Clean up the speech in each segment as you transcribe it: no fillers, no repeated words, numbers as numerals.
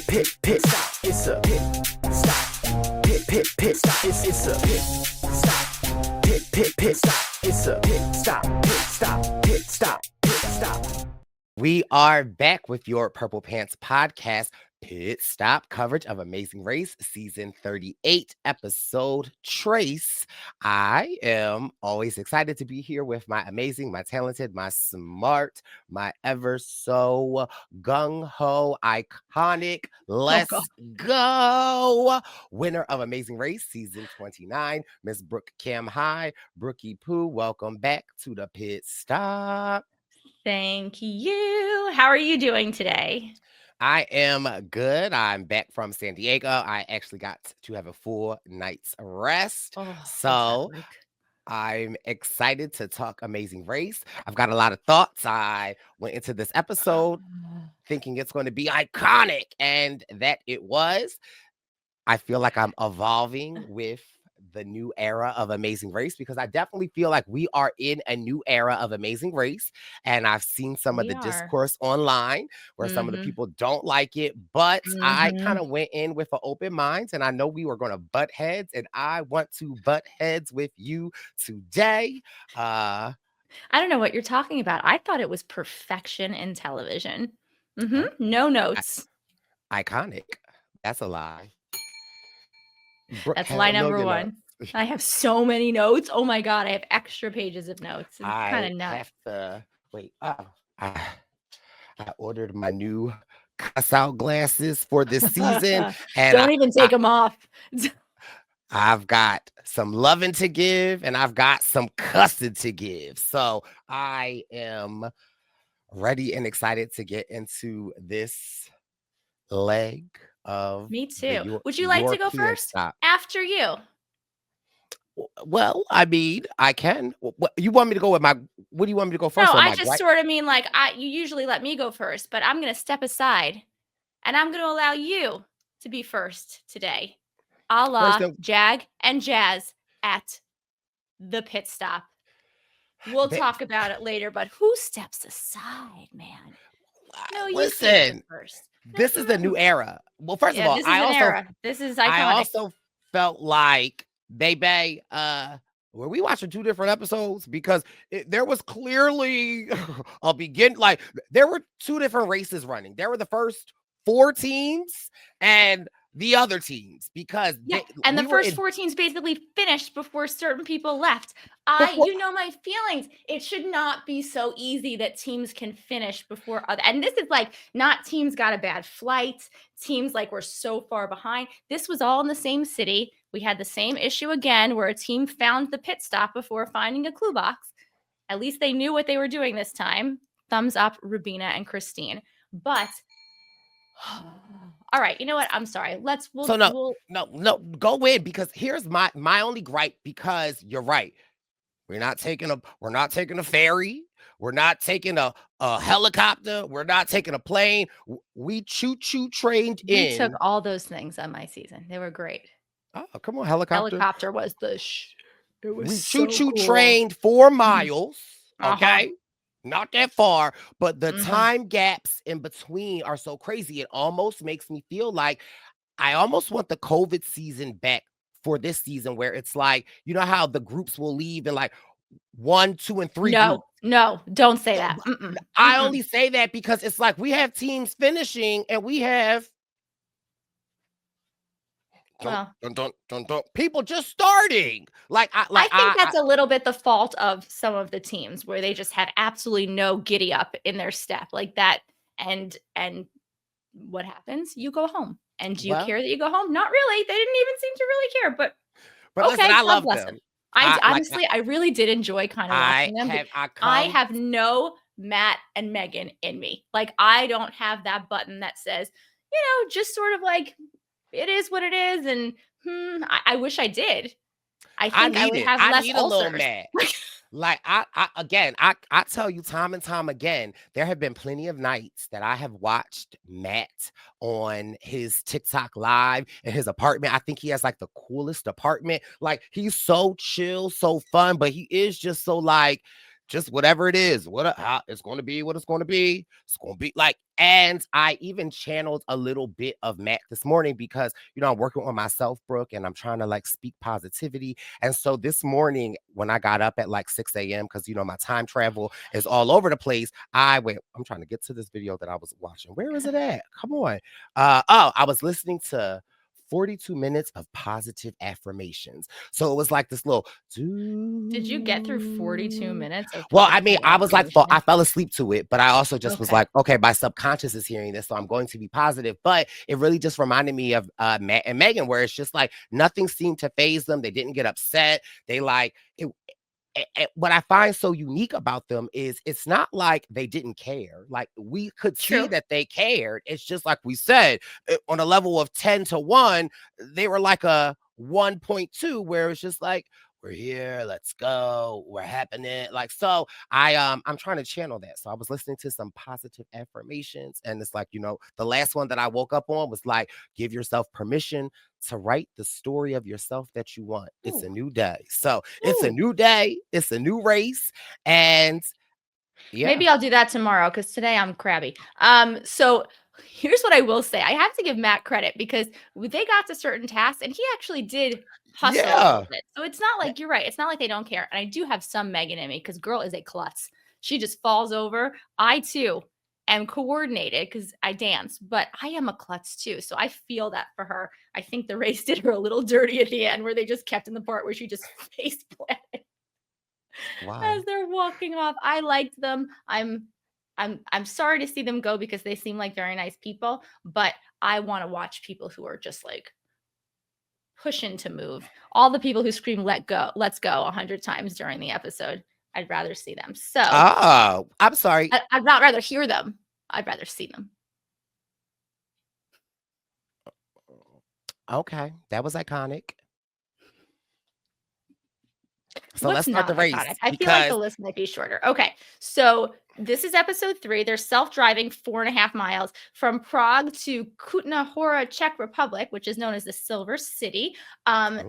pit stop. It's a pit stop. Pit stop. It's a pit stop. Pit stop. It's a pit stop. We are back with your Purple Pants podcast, Pit Stop coverage of Amazing Race, season 38, episode Trace. I am always excited to be here with my amazing, my talented, my smart, my ever so gung-ho, iconic, let's go, winner of Amazing Race, season 29, Miss Brooke Camhi. Brookie Pooh, welcome back to the Pit Stop. Thank you. How are you doing today? I am good. I'm back from San Diego. I actually got to have a full night's rest. So I'm excited to talk Amazing Race. I've got a lot of thoughts. I went into this episode thinking it's going to be iconic, and that it was. I feel like I'm evolving with the new era of Amazing Race, because I definitely feel like we are in a new era of Amazing Race. And I've seen some of the discourse online where some of the people don't like it, but I kind of went in with an open mind, and I know we were going to butt heads, and I want to butt heads with you today. I don't know what you're talking about. I thought it was perfection in television. No notes. Iconic. That's a lie. That's lie number one. I have so many notes. Oh my God, I have extra pages of notes. It's kind of nuts. I have to wait. I ordered my new cuss out glasses for this season, and don't even take them off. I've got some loving to give, and I've got some cussing to give. So I am ready and excited to get into this leg of. Me too. Would you like to go first? After you. Well, I mean, I can. You want me to go with my? What do you want me to go first? No, I just sort of mean like you usually let me go first, but I'm going to step aside, and I'm going to allow you to be first today, a la Jag and Jazz at the pit stop. We'll talk about it later, but who steps aside, man? No, you listen. First. This is the new era. Well, first of all, this is iconic. I also felt like baby, were we watching two different episodes? Because there was clearly a begin. Like there were two different races running. There were the first 4 teams and the other teams, because and the first 4 teams basically finished before certain people left. You know my feelings. It should not be so easy that teams can finish before other. And this is like not teams got a bad flight. Teams like were so far behind. This was all in the same city. We had the same issue again, where a team found the pit stop before finding a clue box. At least they knew what they were doing this time. Thumbs up, Rubina and Christine. But all right, you know what? I'm sorry. No, go in, because here's my only gripe, because you're right. We're not taking a ferry. We're not taking a helicopter. We're not taking a plane. We choo-choo trained in. We took all those things on my season. They were great. Oh, come on, helicopter. Helicopter was the It was we choo-choo trained 4 miles. Okay. Not that far, but the time gaps in between are so crazy. It almost makes me feel like I almost want the COVID season back for this season, where it's like, you know how the groups will leave in like 1, 2, and 3. No, don't say that. I only say that because it's like we have teams finishing and we have people just starting. I think that's a little bit the fault of some of the teams, where they just had absolutely no giddy up in their step like that. And what happens? You go home. And do you care that you go home? Not really. They didn't even seem to really care. But okay, listen, I love them. I really did enjoy kind of watching them. I have no Matt and Megan in me. Like, I don't have that button that says, just sort of like, it is what it is, and I wish I did. I think I would have less ulcers. A little mad. Like I tell you time and time again, there have been plenty of nights that I have watched Matt on his TikTok live in his apartment. I think he has like the coolest apartment. Like, he's so chill, so fun, but he is just so like just whatever it is, it's going to be what it's going to be. It's going to be like, and I even channeled a little bit of Matt this morning because, I'm working on myself, Brooke, and I'm trying to like speak positivity. And so this morning when I got up at like 6 a.m., because, my time travel is all over the place, I'm trying to get to this video that I was watching. Where is it at? Come on. I was listening to 42 minutes of positive affirmations. So it was like this little. Did you get through 42 minutes of Well, I mean, I was like, I affirmation? fell asleep to it, but I also just was Okay. like, okay, my subconscious is hearing this, so I'm going to be positive. But it really just reminded me of Matt and Megan, where it's just like nothing seemed to phase them. They didn't get upset. They like it. What I find so unique about them is it's not like they didn't care. Like we could see True. that they cared. It's just like we said, on a level of 10 to 1, they were like a 1.2, where it's just like, we're here, let's go, we're happening. Like, so I'm trying to channel that. So I was listening to some positive affirmations, and it's like, the last one that I woke up on was like, give yourself permission to write the story of yourself that you want. It's a new day. So it's a new day, it's a new race. And yeah. Maybe I'll do that tomorrow because today I'm crabby. So here's what I will say. I have to give Matt credit because they got to certain tasks and he actually did hustle a little bit. So it's not like, you're right, it's not like they don't care. And I do have some Megan in me because girl is a klutz. She just falls over. I too am coordinated because I dance, but I am a klutz too. So I feel that for her. I think the race did her a little dirty at the end where they just kept in the part where she just face planted. Wow. As they're walking off. I liked them. I'm sorry to see them go because they seem like very nice people, but I want to watch people who are just like pushing to move. All the people who scream let's go 100 times during the episode. I'd rather see them. So I'm sorry. I'd not rather hear them. I'd rather see them. Okay, that was iconic. So What's let's start the not race. iconic? I feel like the list might be shorter. Okay, so this is episode 3. They're self-driving 4.5 miles from Prague to Kutná Hora, Czech Republic, which is known as the Silver City.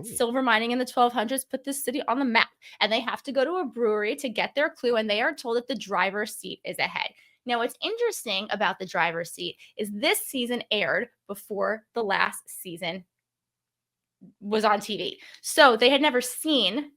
Silver mining in the 1200s put this city on the map, and they have to go to a brewery to get their clue, and they are told that the driver's seat is ahead. Now, what's interesting about the driver's seat is this season aired before the last season was on TV. So they had never seen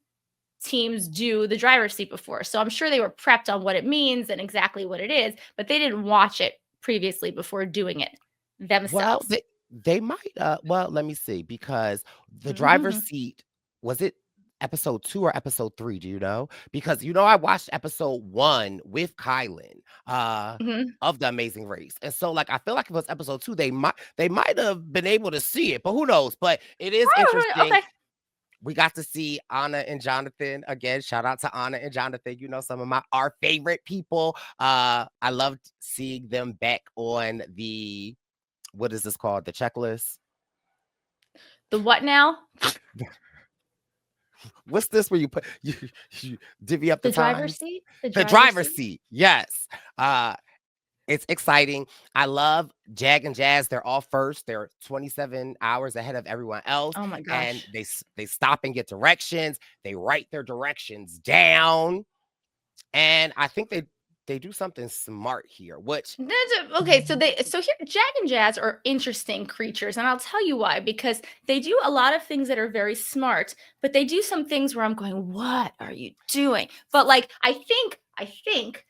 teams do the driver's seat before. So I'm sure they were prepped on what it means and exactly what it is, but they didn't watch it previously before doing it themselves. Well, they might. Well, let me see, because the driver's seat, was it episode 2 or episode 3? Do you know? Because I watched episode 1 with Kylan of The Amazing Race, and so like I feel like if it was episode 2, they might have been able to see it, but who knows? But it is interesting. Okay. We got to see Anna and Jonathan again. Shout out to Anna and Jonathan. Some of our favorite people. I loved seeing them back on the, what is this called? The checklist. The what now? What's this where you put you divvy up the driver's times? seat? The driver's seat. Yes. It's exciting. I love Jag and Jazz. They're all first. They're 27 hours ahead of everyone else. Oh my gosh. And they stop and get directions. They write their directions down. And I think they do something smart here, which okay. So here Jag and Jazz are interesting creatures, and I'll tell you why. Because they do a lot of things that are very smart, but they do some things where I'm going, "What are you doing?" But like, I think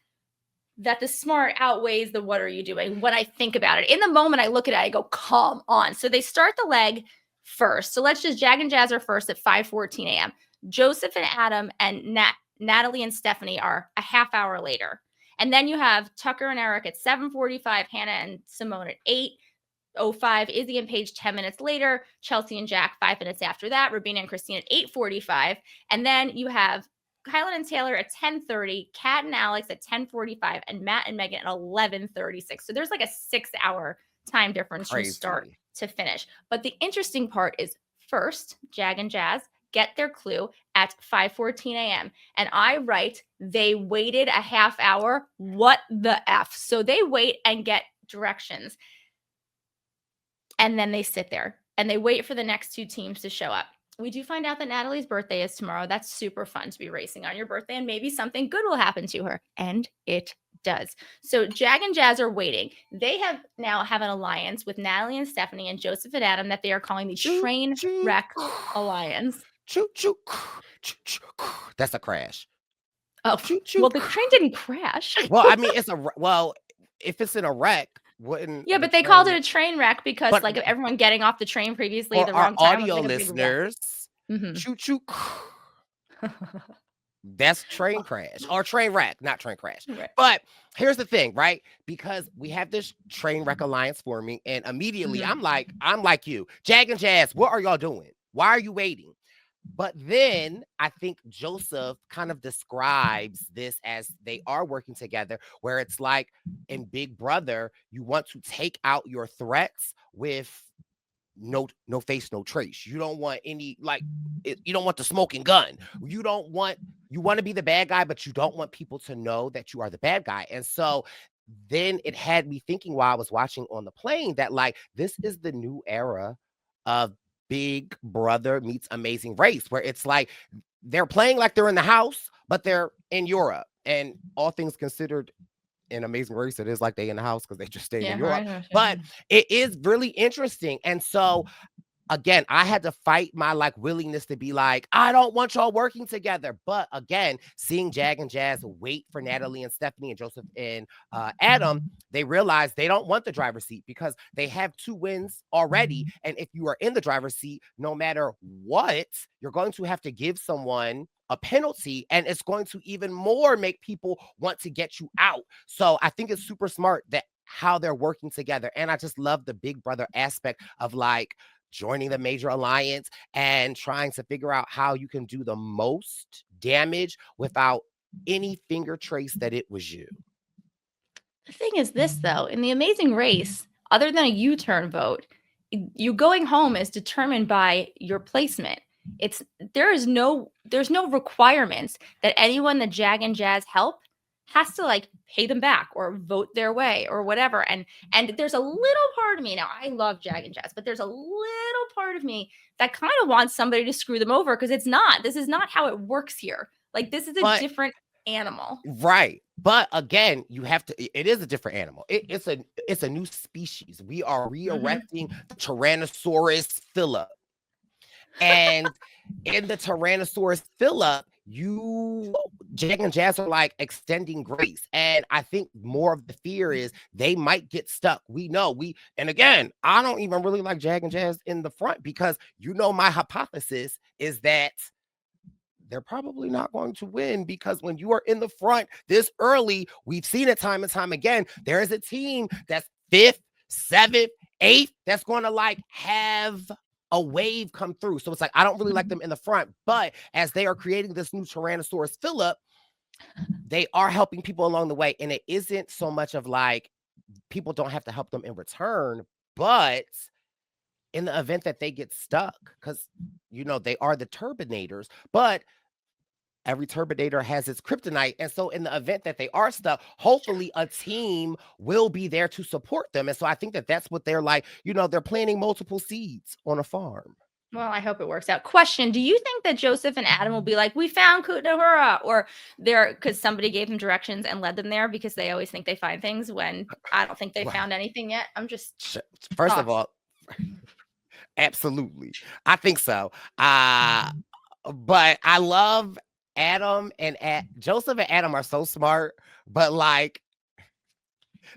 that the smart outweighs the what are you doing when I think about it. In the moment I look at it, I go, come on. So they start the leg first. So let's just, Jag and Jazz are first at 5:14 a.m. Joseph and Adam and Natalie and Stephanie are a half hour later. And then you have Tucker and Eric at 7:45, Hannah and Simone at 8:05, Izzy and Paige 10 minutes later, Chelsea and Jack 5 minutes after that, Rabina and Christine at 8:45. And then you have Kylan and Taylor at 10:30, Kat and Alex at 10:45, and Matt and Megan at 11:36. So there's like a 6-hour time difference from start to finish. But the interesting part is first, Jag and Jazz get their clue at 5:14 a.m. And I write, they waited a half hour. What the F? So they wait and get directions. And then they sit there and they wait for the next 2 teams to show up. we do find out that Natalie's birthday is tomorrow. That's super fun to be racing on your birthday, and maybe something good will happen to her. And it does. So Jag and Jazz are waiting. They now have an alliance with Natalie and Stephanie and Joseph and Adam that they are calling the Train Wreck Alliance. Choo choo. That's a crash. Oh, well, the train didn't crash. Well, I mean, if it's in a wreck, wouldn't? Yeah, but they called it a train wreck because like everyone getting off the train previously the wrong time. Audio listeners, choo choo. That's train crash or train wreck, not train crash. Right. But here's the thing, right? Because we have this train wreck alliance forming, and immediately I'm like you, Jag and Jazz. What are y'all doing? Why are you waiting? But then I think Joseph kind of describes this as they are working together, where it's like in Big Brother, you want to take out your threats with no face, no trace. You don't want any you don't want the smoking gun. You want to be the bad guy, but you don't want people to know that you are the bad guy. And so then it had me thinking while I was watching on the plane that like this is the new era of Big Brother meets Amazing Race, where it's like they're playing like they're in the house, but they're in Europe. And all things considered, in Amazing Race, it is like they in the house because they just stay in Europe. But it is really interesting. And so again, I had to fight my like willingness to be like, I don't want y'all working together. But again, seeing Jag and Jazz wait for Natalie and Stephanie and Joseph and Adam, they realize they don't want the driver's seat because they have 2 wins already. And if you are in the driver's seat, no matter what, you're going to have to give someone a penalty, and it's going to even more make people want to get you out. So I think it's super smart that how they're working together. And I just love the Big Brother aspect of like joining the major alliance and trying to figure out how you can do the most damage without any finger trace that it was you. The thing is this, though, in the Amazing Race, other than a U-turn vote, you going home is determined by your placement. There's no requirements that anyone that Jag and Jazz help has to like pay them back or vote their way or whatever. And there's a little part of me, now I love Jag and Jazz, but there's a little part of me that kind of wants somebody to screw them over because this is not how it works here. Like this is a different animal. Right. But again, it is a different animal. It's a new species. We are re-erecting the Tyrannosaurus Philip. And in the Tyrannosaurus Philip, Jag and Jazz are like extending grace. And I think more of the fear is they might get stuck. And again, I don't even really like Jag and Jazz in the front because my hypothesis is that they're probably not going to win because when you are in the front this early, we've seen it time and time again. There is a team that's 5th, 7th, 8th that's going to like have a wave come through. So it's like, I don't really like them in the front, but as they are creating this new Tyrannosaurus Philip, they are helping people along the way. And it isn't so much of like, people don't have to help them in return, but in the event that they get stuck, because, they are the Turbinators, but every Turbinator has its kryptonite. And so in the event that they are stuck, hopefully a team will be there to support them. And so I think that that's what they're like, they're planting multiple seeds on a farm. Well, I hope it works out. Question, do you think that Joseph and Adam will be like, we found Kutná Hora, or because somebody gave them directions and led them there because they always think they find things when I don't think they found anything yet? I'm just... First of all, absolutely. I think so. But I love Adam and Joseph and Adam are so smart, but like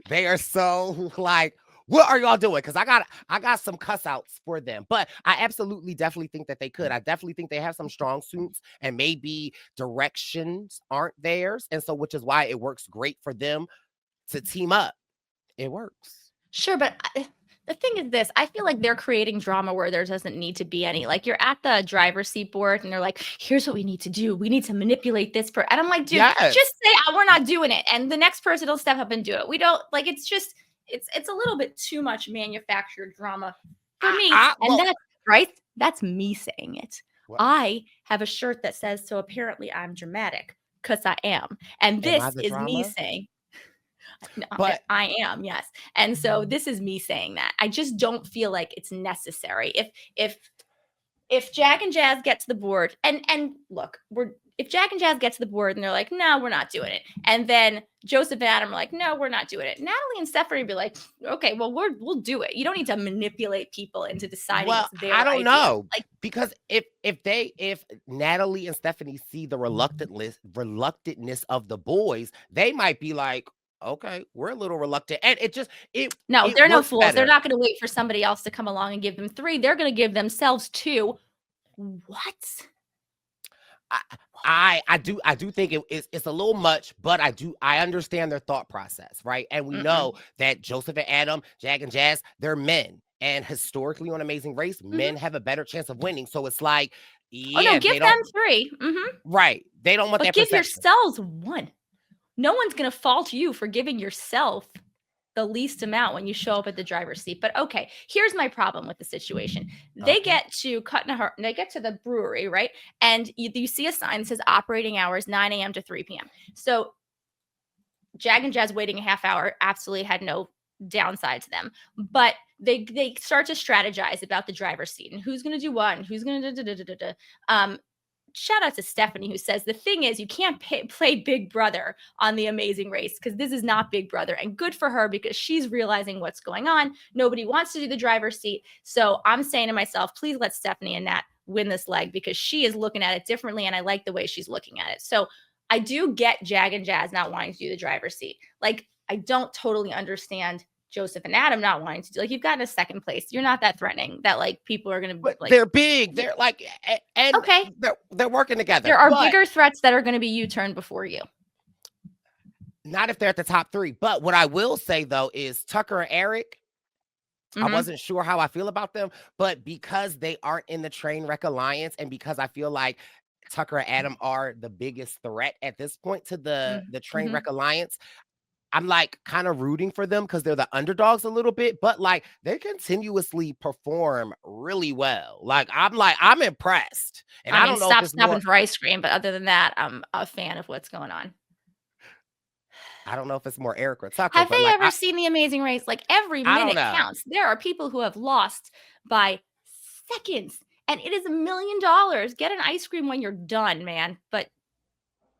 they are so like, what are y'all doing? Because I got some cuss outs for them, but I absolutely definitely think that they could. I definitely think they have some strong suits and maybe directions aren't theirs. And so, which is why it works great for them to team up. It works. Sure, but the thing is this, I feel like they're creating drama where there doesn't need to be any. Like you're at the driver's seat board and they're like, here's what we need to do. We need to manipulate this. And I'm like, dude, just say, we're not doing it. And the next person will step up and do it. We don't like, it's just, it's a little bit too much manufactured drama for me. That's right. That's me saying it. What? I have a shirt that says, so apparently I'm dramatic because I am. And this is me saying, no, but I am, yes. And so this is me saying that. I just don't feel like it's necessary. If if Jack and Jazz get to the board, and look, if Jack and Jazz get to the board and they're like, no, we're not doing it. And then Joseph and Adam are like, no, we're not doing it. Natalie and Stephanie be like, okay, well, we'll do it. You don't need to manipulate people into deciding Well, it's their I don't idea. know. Like, Because if Natalie and Stephanie see the reluctantness of the boys, they might be like, okay, we're a little reluctant. And no, it they're no works fools. They're better. not going to wait for somebody else to come along and give them 3. They're going to give themselves 2. What? I do think it's a little much, but I understand their thought process, right? And we know that Joseph and Adam, Jack and Jazz, they're men. And historically on Amazing Race, men have a better chance of winning. So it's like, Oh no, yeah, give them 3. right. They don't want But that give perception. yourselves 1. No one's going to fault you for giving yourself the least amount when you show up at the driver's seat. But okay, here's my problem with the situation. They get to Kutná Hora, they get to the brewery, right? And you see a sign that says operating hours 9 a.m. to 3 p.m. So Jag and Jazz waiting a half hour absolutely had no downside to them. But they start to strategize about the driver's seat and who's going to do what and who's going to shout out to Stephanie, who says the thing is you can't play Big Brother on the Amazing Race because this is not Big Brother, and good for her because she's realizing what's going on. Nobody wants to do the driver's seat. So I'm saying to myself, please let Stephanie and Nat win this leg because she is looking at it differently and I like the way she's looking at it. So I do get Jag and Jazz not wanting to do the driver's seat. Like, I don't totally understand Joseph and Adam not wanting to do, like, you've gotten a second place. You're not that threatening that like people are going to, like, they're big. They're like, and okay, they're working together. There are bigger threats that are going to be U-turned before you. Not if they're at the top 3. But what I will say though is Tucker and Eric, I wasn't sure how I feel about them, but because they aren't in the Trainwreck Alliance and because I feel like Tucker and Adam are the biggest threat at this point to the Trainwreck Alliance, I'm like kind of rooting for them because they're the underdogs a little bit, but like they continuously perform really well. Like I'm impressed. And I don't know stop stopping for ice cream, but other than that, I'm a fan of what's going on. I don't know if it's more Eric or Tucker. Have they ever seen The Amazing Race? Like, every minute counts. There are people who have lost by seconds, and it is $1 million. Get an ice cream when you're done, man. But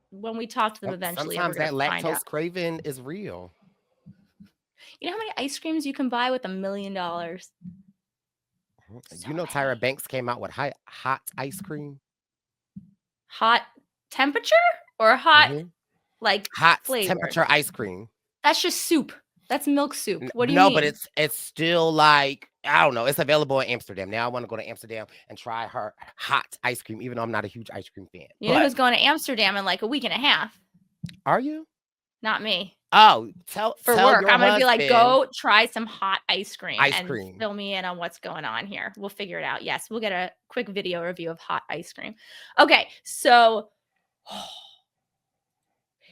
when we talk to them eventually, sometimes that lactose out. craving is real. You know how many ice creams you can buy with $1 million? You know, Tyra Banks came out with hot ice cream. Hot temperature or hot like hot flavor? Temperature ice cream. That's just soup. That's milk soup. What do you mean? No, but it's still like, I don't know. It's available in Amsterdam. Now I want to go to Amsterdam and try her hot ice cream, even though I'm not a huge ice cream fan. You know who's going to Amsterdam in like a week and a half? Are you? Not me. Oh, tell work. I'm going to be like, go try some hot ice cream. And fill me in on what's going on here. We'll figure it out. Yes, we'll get a quick video review of hot ice cream. Okay, so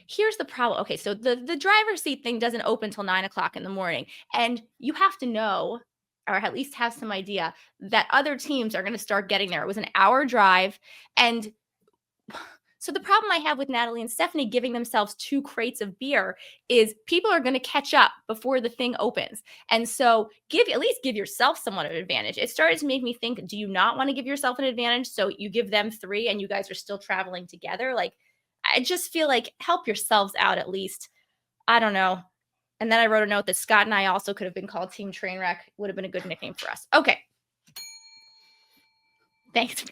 here's the problem. Okay, so the driver's seat thing doesn't open till 9 o'clock in the morning. And you have to know, or at least have some idea, that other teams are going to start getting there. It was an hour drive. And so the problem I have with Natalie and Stephanie giving themselves 2 crates of beer is people are going to catch up before the thing opens. And so at least give yourself somewhat of an advantage. It started to make me think, do you not want to give yourself an advantage? So you give them 3 and you guys are still traveling together? Like, I just feel like help yourselves out at least. I don't know. And then I wrote a note that Scott and I also could have been called Team Trainwreck. Would have been a good nickname for us. Okay. Thanks.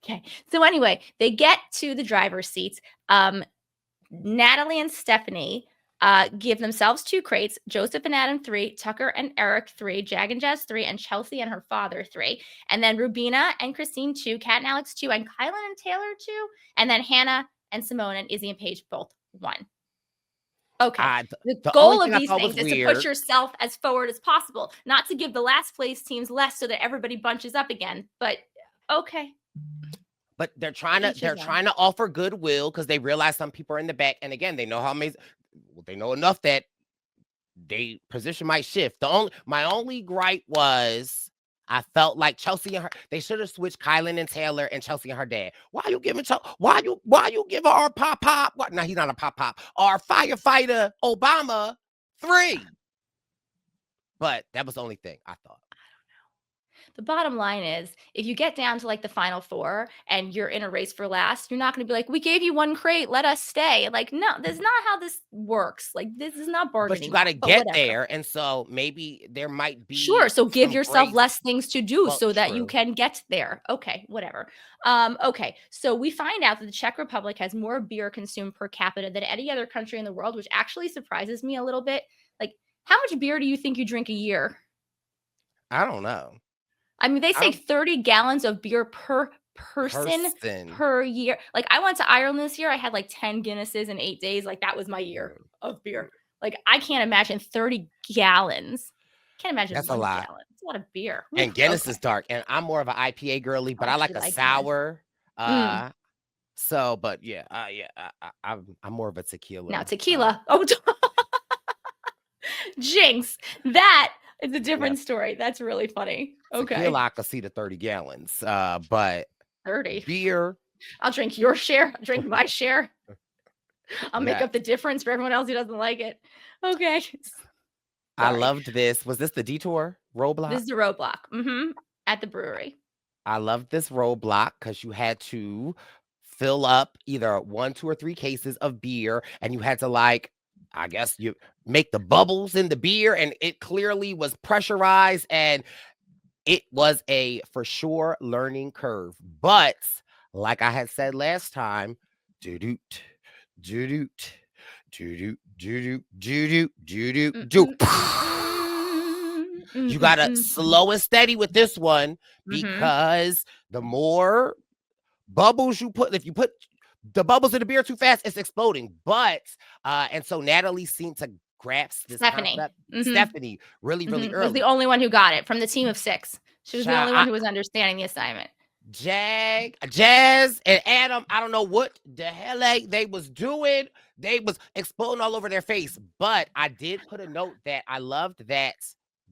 Okay. So anyway, they get to the driver's seats. Natalie and Stephanie give themselves 2 crates. Joseph and Adam 3, Tucker and Eric 3, Jag and Jazz 3, and Chelsea and her father 3. And then Rubina and Christine 2, Kat and Alex 2, and Kylan and Taylor 2. And then Hannah and Simone and Izzy and Paige both 1. Okay. The goal of these things is to put yourself as forward as possible, not to give the last place teams less so that everybody bunches up again. But okay. But they're trying to offer goodwill because they realize some people are in the back. And again, they know how amazing, they know enough that they position might shift. My only gripe was I felt like Chelsea and her, they should have switched Kylan and Taylor and Chelsea and her dad. Why are you giving why you give our pop? What? No, he's not a pop. Our firefighter Obama 3. But that was the only thing I thought. The bottom line is, if you get down to like the final 4 and you're in a race for last, you're not going to be like, we gave you 1 crate, let us stay. Like, no, that's not how this works. Like, this is not But you bargaining. got to But get whatever. there. And so maybe there might Sure. be So give some yourself grace. less things to do Well, so that you true. can get there. Okay, whatever. Okay. So we find out that the Czech Republic has more beer consumed per capita than any other country in the world, which actually surprises me a little bit. Like, how much beer do you think you drink a year? I don't know. I mean, they I say don't 30 gallons of beer per person per year. Like, I went to Ireland this year. I had like 10 Guinnesses in 8 days. Like, that was my year of beer. Like, I can't imagine 30 gallons. Can't imagine That's a 1 lot. gallon. It's a lot of beer. And Oof, Guinness okay. is dark. And I'm more of an IPA girly, but Oh, I she like a likes Guinness. sour. Mm. So, but yeah, I'm more of a tequila. Now, tequila. Oh, jinx. That is a different story. That's really funny. Okay. Tequila, I could see the 30 gallons. But 30. beer, I'll drink your share. I'll drink my share. I'll make yeah. up the difference for everyone else who doesn't like it. Okay. I Sorry. loved this. Was this the detour roadblock? This is the roadblock. At the brewery. I loved this roadblock because you had to fill up either 1, 2, or 3 cases of beer, and you had to, like, I guess you make the bubbles in the beer, and it clearly was pressurized, and it was a for sure learning curve. But like I had said last time, doo-doot, doo-doot, doo-doot, doo-doot, doo-doot, doo-doot, doo. You gotta slow and steady with this one because the more bubbles you put, if you put the bubbles in the beer too fast, it's exploding. But and so Natalie seemed to grasp this concept. Stephanie really early was the only one who got it from the team of 6. She was the only one who was understanding the assignment. Jazz and Adam, I don't know what the hell they was doing. They was exploding all over their face. But I did put a note that I loved that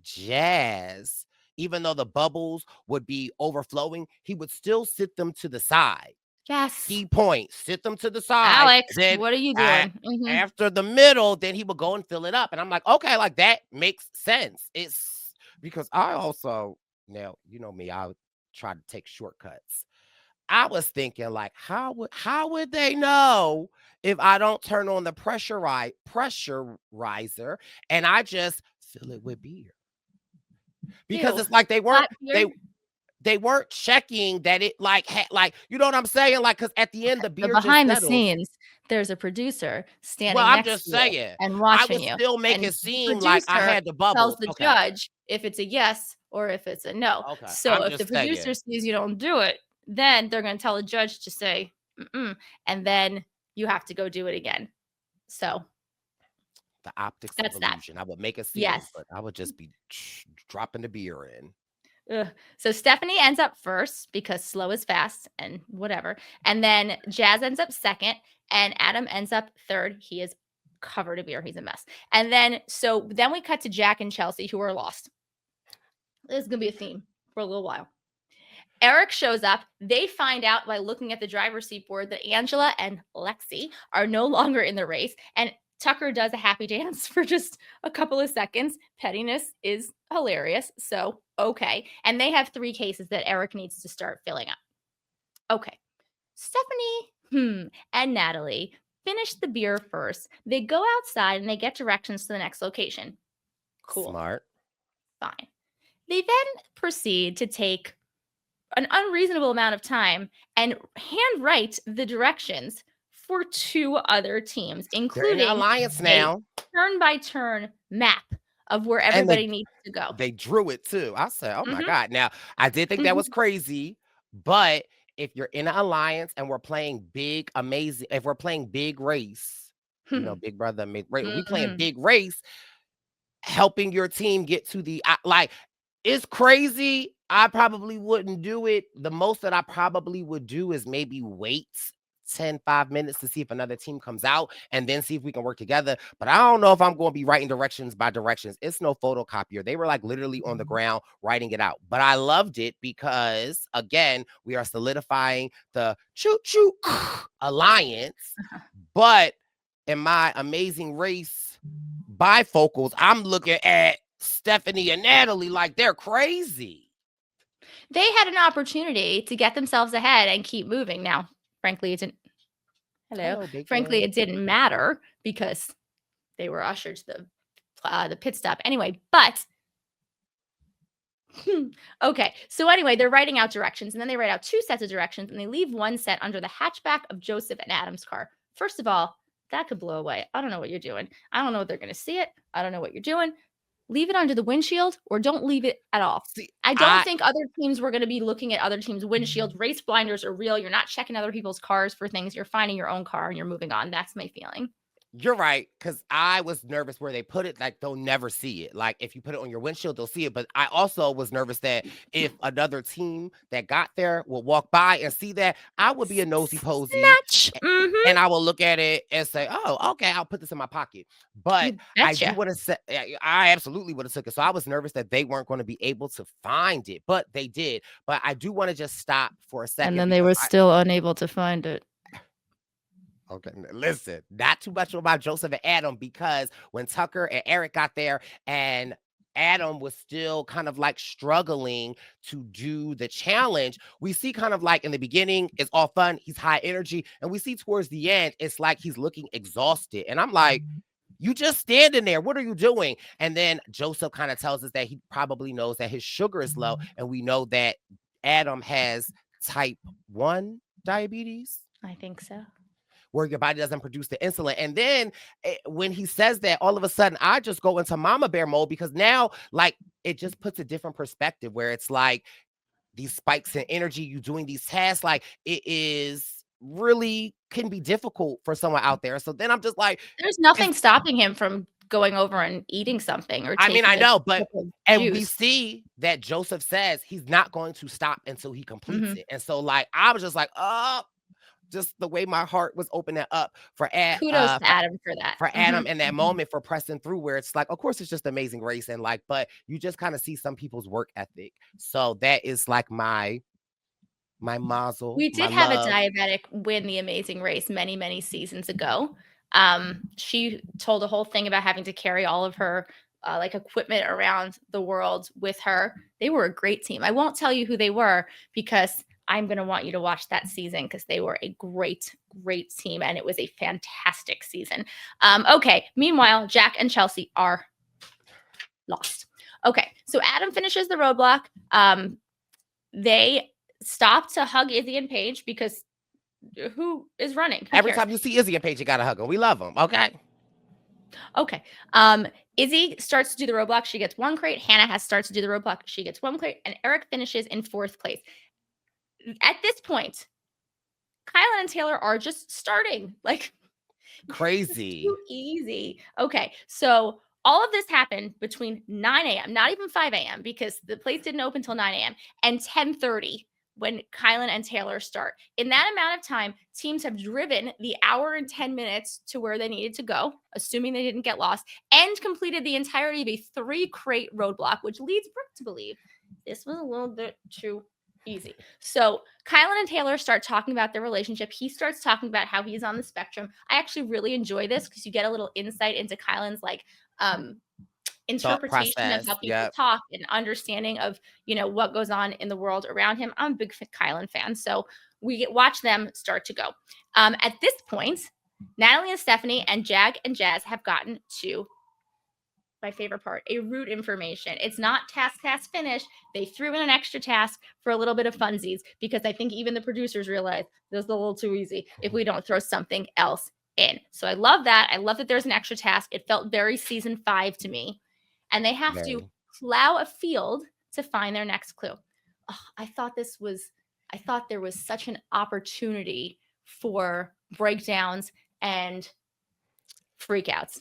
Jazz, even though the bubbles would be overflowing, he would still sit them to the side. Yes. Key point, sit them to the side. Alex, then what are you doing? After the middle, then he would go and fill it up. And I'm like, okay, like that makes sense. It's because I also, now, you know me, I would try to take shortcuts. I was thinking, like, how would they know if I don't turn on the pressurizer and I just fill it with beer? Because it's like they weren't checking that it like had, like, you know what I'm saying? Like, because at the end the beer behind the scenes, there's a producer standing next to you and watching you. I would still make it seem like I had the bubble. Tells the judge if it's a yes or if it's a no. Okay. So if the producer sees you don't do it, then they're going to tell the judge to say, and then you have to go do it again. So the optics of illusion. I would make it seem, but I would just be dropping the beer in. So Stephanie ends up first because slow is fast and whatever. And then Jazz ends up second and Adam ends up third. He is covered in beer. He's a mess. And then we cut to Jack and Chelsea, who are lost. This is going to be a theme for a little while. Eric shows up. They find out by looking at the driver's seat board that Angela and Lexi are no longer in the race. And Tucker does a happy dance for just a couple of seconds. Pettiness is hilarious. So, okay. And they have 3 cases that Eric needs to start filling up. Okay. Stephanie and Natalie finish the beer first. They go outside and they get directions to the next location. Cool. Smart. Fine. They then proceed to take an unreasonable amount of time and handwrite the directions for 2 other teams, including an alliance now. Turn-by-turn map of where everybody needs to go. They drew it too. I said, oh my God. Now, I did think that was crazy, but if you're in an alliance and we're playing big, amazing, if we're playing big race, you know, big brother, we playing big race, helping your team get to the, like, it's crazy. I probably wouldn't do it. The most that I probably would do is maybe wait 5 minutes to see if another team comes out and then see if we can work together. But I don't know if I'm going to be writing directions by directions. It's no photocopier. They were like literally on the ground writing it out. But I loved it because, again, we are solidifying the choo-choo alliance. But in my amazing race bifocals, I'm looking at Stephanie and Natalie like they're crazy. They had an opportunity to get themselves ahead and keep moving. Now, frankly, it didn't. Hello. Hello, big Frankly, man. it didn't matter because they were ushered to the pit stop anyway. But okay, so anyway, they're writing out directions, and then they write out 2 sets of directions, and they leave 1 set under the hatchback of Joseph and Adam's car. First of all, that could blow away. I don't know what you're doing. I don't know if they're going to see it. I don't know what you're doing. Leave it under the windshield or don't leave it at all. See, I don't think other teams were going to be looking at other teams' windshield. Race blinders are real. You're not checking other people's cars for things. You're finding your own car and you're moving on. That's my feeling. You're right, because I was nervous where they put it, like they'll never see it. Like if you put it on your windshield, they'll see it. But I also was nervous that if another team that got there will walk by and see that, I would be a nosy posy. Snatch. And I will look at it and say, "Oh, okay, I'll put this in my pocket." But I do Betcha. want to say, I absolutely would have took it. So I was nervous that they weren't going to be able to find it, but they did. But I do want to just stop for a second. And then they were still unable to find it. Okay, listen, not too much about Joseph and Adam, because when Tucker and Eric got there and Adam was still kind of like struggling to do the challenge, we see kind of like in the beginning, it's all fun, he's high energy, and we see towards the end, it's like he's looking exhausted. And I'm like, you just standing there, what are you doing? And then Joseph kind of tells us that he probably knows that his sugar is low, and we know that Adam has type 1 diabetes. I think so. Where your body doesn't produce the insulin. And then when he says that, all of a sudden I just go into mama bear mode, because now like it just puts a different perspective where it's like these spikes in energy, you doing these tasks, like it is really can be difficult for someone out there. So then I'm just like, there's nothing stopping him from going over and eating something or I mean, I know, but and we juice. see that Joseph says he's not going to stop until he completes it. And so like I was just like, oh, just the way my heart was opening up for kudos to Adam for that. For Adam in that moment, for pressing through, where it's like, of course, it's just amazing race, and like, but you just kind of see some people's work ethic. So that is like my mazel. We did have a diabetic win the Amazing Race many, many seasons ago. She told a whole thing about having to carry all of her like equipment around the world with her. They were a great team. I won't tell you who they were because I'm going to want you to watch that season, because they were a great, great team, and it was a fantastic season. Okay. Meanwhile, Jack and Chelsea are lost. Okay. So Adam finishes the roadblock. They stop to hug Izzy and Paige, because who is running? Every time you see Izzy and Paige, you got to hug them. We love them. Okay. Okay. Izzy starts to do the roadblock. She gets 1 crate. Hannah starts to do the roadblock. She gets 1 crate, and Eric finishes in 4th place. At this point, Kylan and Taylor are just starting, like crazy. Too easy. Okay, so all of this happened between 9 a.m., not even 5 a.m., because the place didn't open until 9 a.m., and 10:30 when Kylan and Taylor start. In that amount of time, teams have driven the hour and 10 minutes to where they needed to go, assuming they didn't get lost, and completed the entirety of a 3-crate roadblock, which leads Brooke to believe this was a little bit too easy. So Kylan and Taylor start talking about their relationship. He starts talking about how he's on the spectrum. I actually really enjoy this because you get a little insight into Kylan's like interpretation of how people talk and understanding of, you know, what goes on in the world around him. I'm a big Kylan fan. So we watch them start to go. At this point, Natalie and Stephanie and Jag and Jazz have gotten to my favorite part, a route information. It's not task finish. They threw in an extra task for a little bit of funsies, because I think even the producers realized this is a little too easy if we don't throw something else in. So I love that. I love that there's an extra task. It felt very season 5 to me. And they have to plow a field to find their next clue. Oh, I thought there was such an opportunity for breakdowns and freakouts.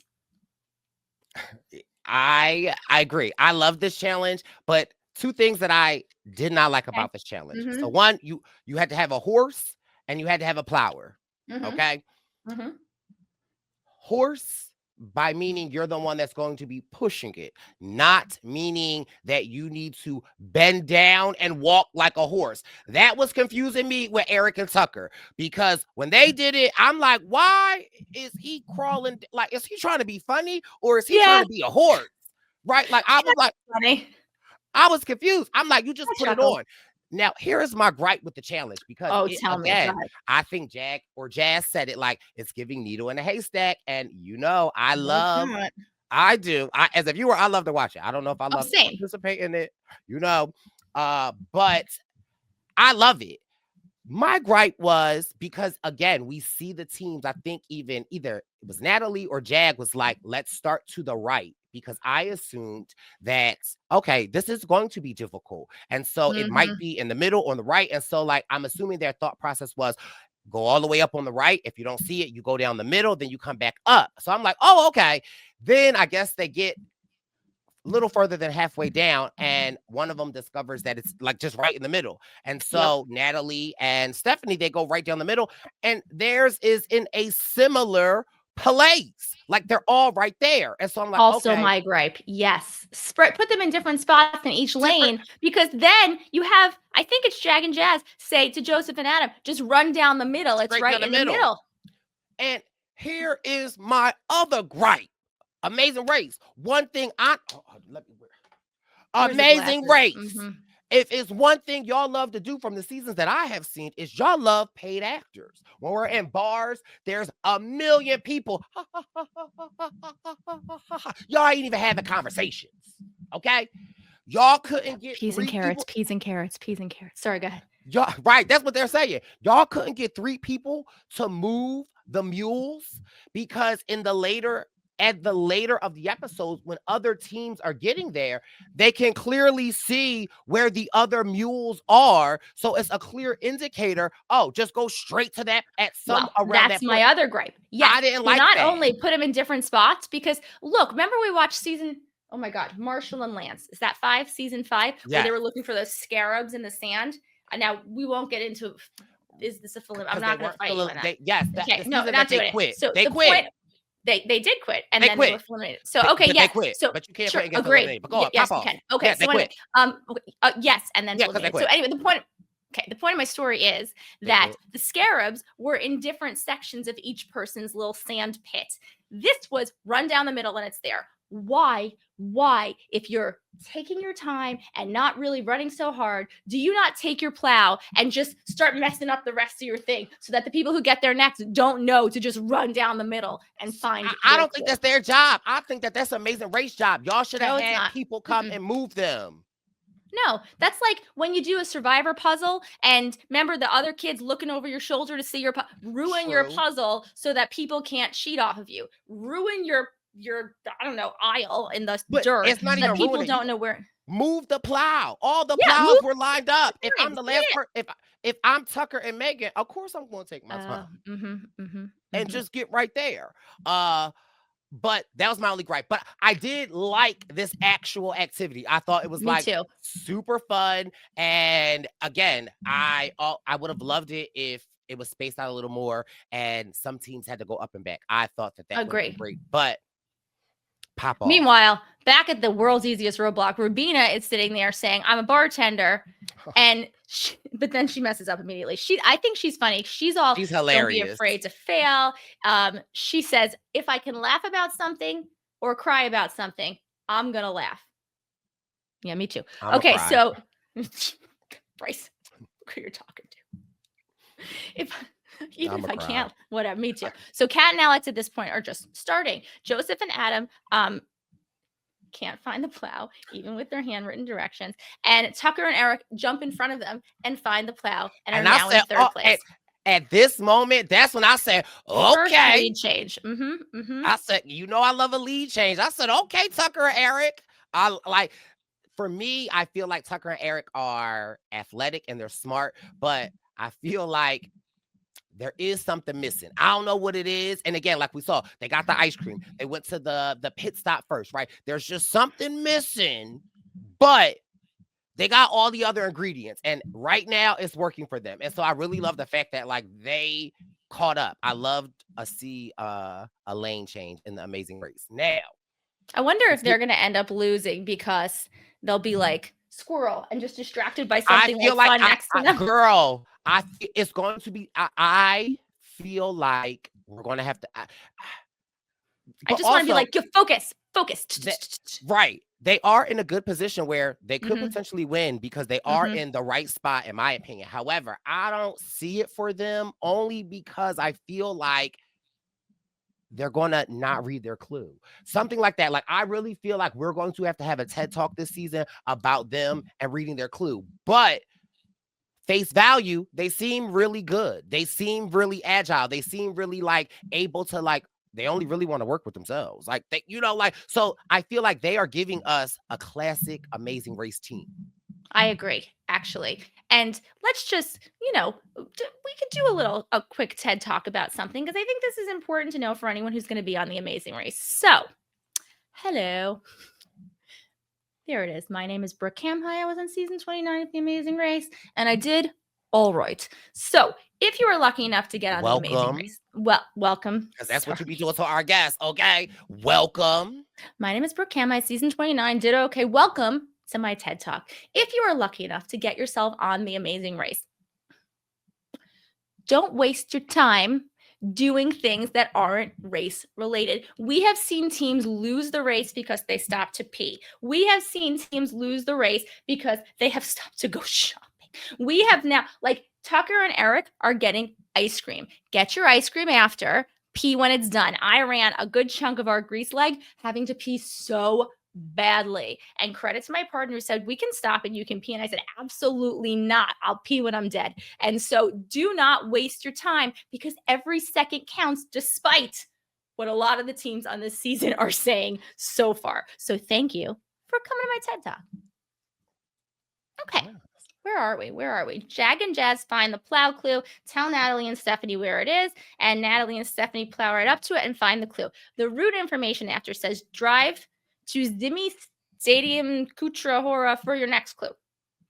I agree. I love this challenge, but 2 things that I did not like about this challenge. So 1, you had to have a horse and you had to have a plower. Okay. Horse, by meaning you're the one that's going to be pushing it, not meaning that you need to bend down and walk like a horse. That was confusing me with Eric and Tucker, because when they did it, I'm like, why is he crawling? Like, is he trying to be funny, or is he trying to be a horse? Right? Like, I was like, funny. I was confused. I'm like, you just I put it chuckled. on. Now, here is my gripe with the challenge because Tell me. Go again, ahead. I think Jag or Jazz said it like it's giving needle in a haystack. And I No, it's love, not. I do. As a viewer, I love to watch it. I don't know if I love to Same. participate in it, but I love it. My gripe was because again, we see the teams. I think either it was Natalie or Jag was like, let's start to the right because I assumed that, okay, this is going to be difficult. And so it might be in the middle or on the right. And so like, I'm assuming their thought process was go all the way up on the right. If you don't see it, you go down the middle, then you come back up. So I'm like, oh, okay. Then I guess they get a little further than halfway down, and one of them discovers that it's like just right in the middle. And so Natalie and Stephanie, they go right down the middle, and theirs is in a similar place. Like they're all right there. And so I'm like, also okay. my gripe. Yes. Put them in different spots in each lane because then you have, I think it's Jag and Jazz say to Joseph and Adam, just run down the middle. It's right in the middle. And here is my other gripe. Amazing Race. One thing Amazing Race. If it's one thing y'all love to do from the seasons that I have seen, is y'all love paid actors. When we're in bars, there's a million people. Y'all ain't even having conversations. Okay? Y'all couldn't get peas and carrots. Sorry, go ahead. Y'all, right, that's what they're saying. Y'all couldn't get 3 people to move the mules because at the later of the episodes, when other teams are getting there, they can clearly see where the other mules are. So it's a clear indicator. Oh, just go straight to that at some around that's that my other gripe. Yeah, I didn't like not that. only put them in different spots because look, remember we watched season. Oh my God, Marshall and Lance. Is that 5? Season 5, where they were looking for those scarabs in the sand. And now we won't get into. Is this a film? I'm not going to fight you on that. Yes. No, not doing it. So they quit. They did quit, and they then quit. they were eliminated. So okay, yes. So but you can't quit and get eliminated. But go on, yes, pop you can. Okay, yeah, so anyway, yes, and then eliminated. So anyway, the point of my story is that the scarabs were in different sections of each person's little sand pit. This was run down the middle, and it's there. Why, if you're taking your time and not really running so hard, do you not take your plow and just start messing up the rest of your thing so that the people who get there next don't know to just run down the middle and find I don't think that's their job. I think that's Amazing Race job. Y'all should have had people come and move them. No, that's like when you do a survivor puzzle and remember the other kids looking over your shoulder to see your ruin your puzzle so that people can't cheat off of you. Ruin your I don't know, aisle in the dirt. It's not even people don't know where. Move the plow. All the plows were lined up. If I'm the last person, if I'm Tucker and Megan, of course I'm going to take my time and just get right there. But that was my only gripe. But I did like this actual activity. I thought it was super fun. And again, I would have loved it if it was spaced out a little more and some teams had to go up and back. I thought that would be great. But pop off. Meanwhile, back at the world's easiest roadblock, Rubina is sitting there saying, I'm a bartender. And but then she messes up immediately. I think she's funny. She's hilarious. Don't be afraid to fail. She says, if I can laugh about something or cry about something, I'm going to laugh. Yeah, me too. Okay, so Brice, who you're talking to. If I can't, whatever, me too. So Kat and Alex at this point are just starting. Joseph and Adam can't find the plow, even with their handwritten directions. And Tucker and Eric jump in front of them and find the plow and are now in third place. At this moment, that's when I said, okay. Lead change. I said, I love a lead change. I said, okay, Tucker and Eric. For me, I feel like Tucker and Eric are athletic and they're smart, but I feel like there is something missing. I don't know what it is. And again, like we saw, they got the ice cream. They went to the pit stop first, right? There's just something missing, but they got all the other ingredients. And right now it's working for them. And so I really love the fact that like they caught up. I loved a lane change in the Amazing Race. Now, I wonder if they're going to end up losing because they'll be like squirrel and just distracted by something fun next to them. Girl, it's going to be. I feel like we're going to have to. I just want to be like, focus. Right. they are in a good position where they could Mhm. potentially win because they are Mhm. in the right spot, in my opinion. However, I don't see it for them only because I feel like they're going to not read their clue. Something like that. Like, I really feel like we're going to have a TED Talk this season about them and reading their clue. But face value, they seem really good. They seem really agile. They seem really like able to like, they only really want to work with themselves. Like, they, like, so I feel like they are giving us a classic Amazing Race team. I agree, actually. And let's just, we could do a quick TED Talk about something because I think this is important to know for anyone who's going to be on The Amazing Race. So, hello. There it is. My name is Brooke Camhi. I was on season 29 of The Amazing Race, and I did all right. So, if you were lucky enough to get on The Amazing Race, welcome. Because that's what you be doing to our guests, okay? Welcome. My name is Brooke Camhi, season 29, did okay. Welcome to my TED Talk. If you are lucky enough to get yourself on The Amazing Race, don't waste your time doing things that aren't race related. We have seen teams lose the race because they stopped to pee. We have seen teams lose the race because they have stopped to go shopping. We have now, like, Tucker and Eric are getting ice cream. Get your ice cream after, pee when it's done. I ran a good chunk of our grease leg having to pee so badly. And credit to my partner who said, we can stop and you can pee. And I said, absolutely not. I'll pee when I'm dead. And so do not waste your time because every second counts, despite what a lot of the teams on this season are saying so far. So thank you for coming to my TED Talk. Okay. Where are we? Jag and Jazz find the plow clue. Tell Natalie and Stephanie where it is. And Natalie and Stephanie plow right up to it and find the clue. The route information after says drive to Zimmy Stadium Kutná Hora for your next clue. It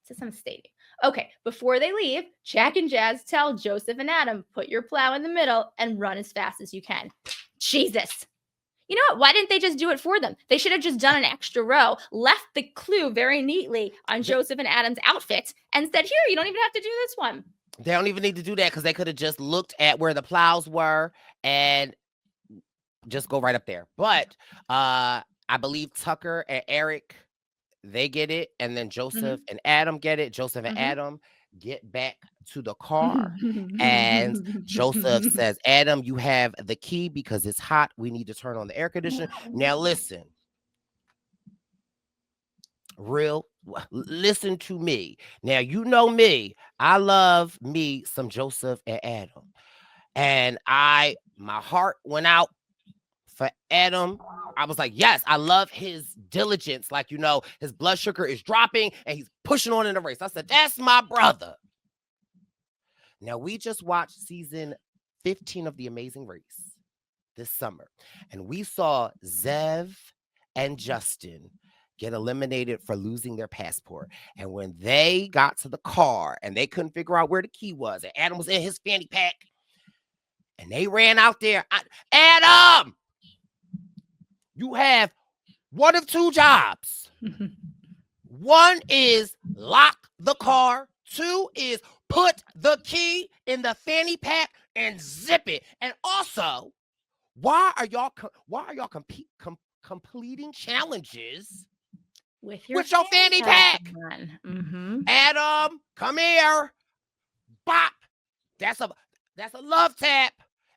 says some stadium. Okay, before they leave, Jag and Jazz tell Joseph and Adam, put your plow in the middle and run as fast as you can. Jesus. You know what? Why didn't they just do it for them? They should have just done an extra row, left the clue very neatly on Joseph and Adam's outfit, and said, here, you don't even have to do this one. They don't even need to do that because they could have just looked at where the plows were and just go right up there. But I believe Tucker and Eric, they get it. And then Joseph and Adam get it. Joseph and Adam get back to the car. And Joseph says, Adam, you have the key because it's hot. We need to turn on the air conditioner. Now, listen. Listen to me. Now, you know me. I love me some Joseph and Adam. And my heart went out for Adam. I was like, yes, I love his diligence. Like, his blood sugar is dropping and he's pushing on in the race. I said, that's my brother. Now, we just watched season 15 of The Amazing Race this summer. And we saw Zev and Justin get eliminated for losing their passport. And when they got to the car and they couldn't figure out where the key was, and Adam was in his fanny pack, and they ran out there. Adam, you have one of two jobs. One is lock the car. Two is put the key in the fanny pack and zip it. And also, why are y'all completing challenges with your fanny pack? Adam, come here. Bop. That's a love tap.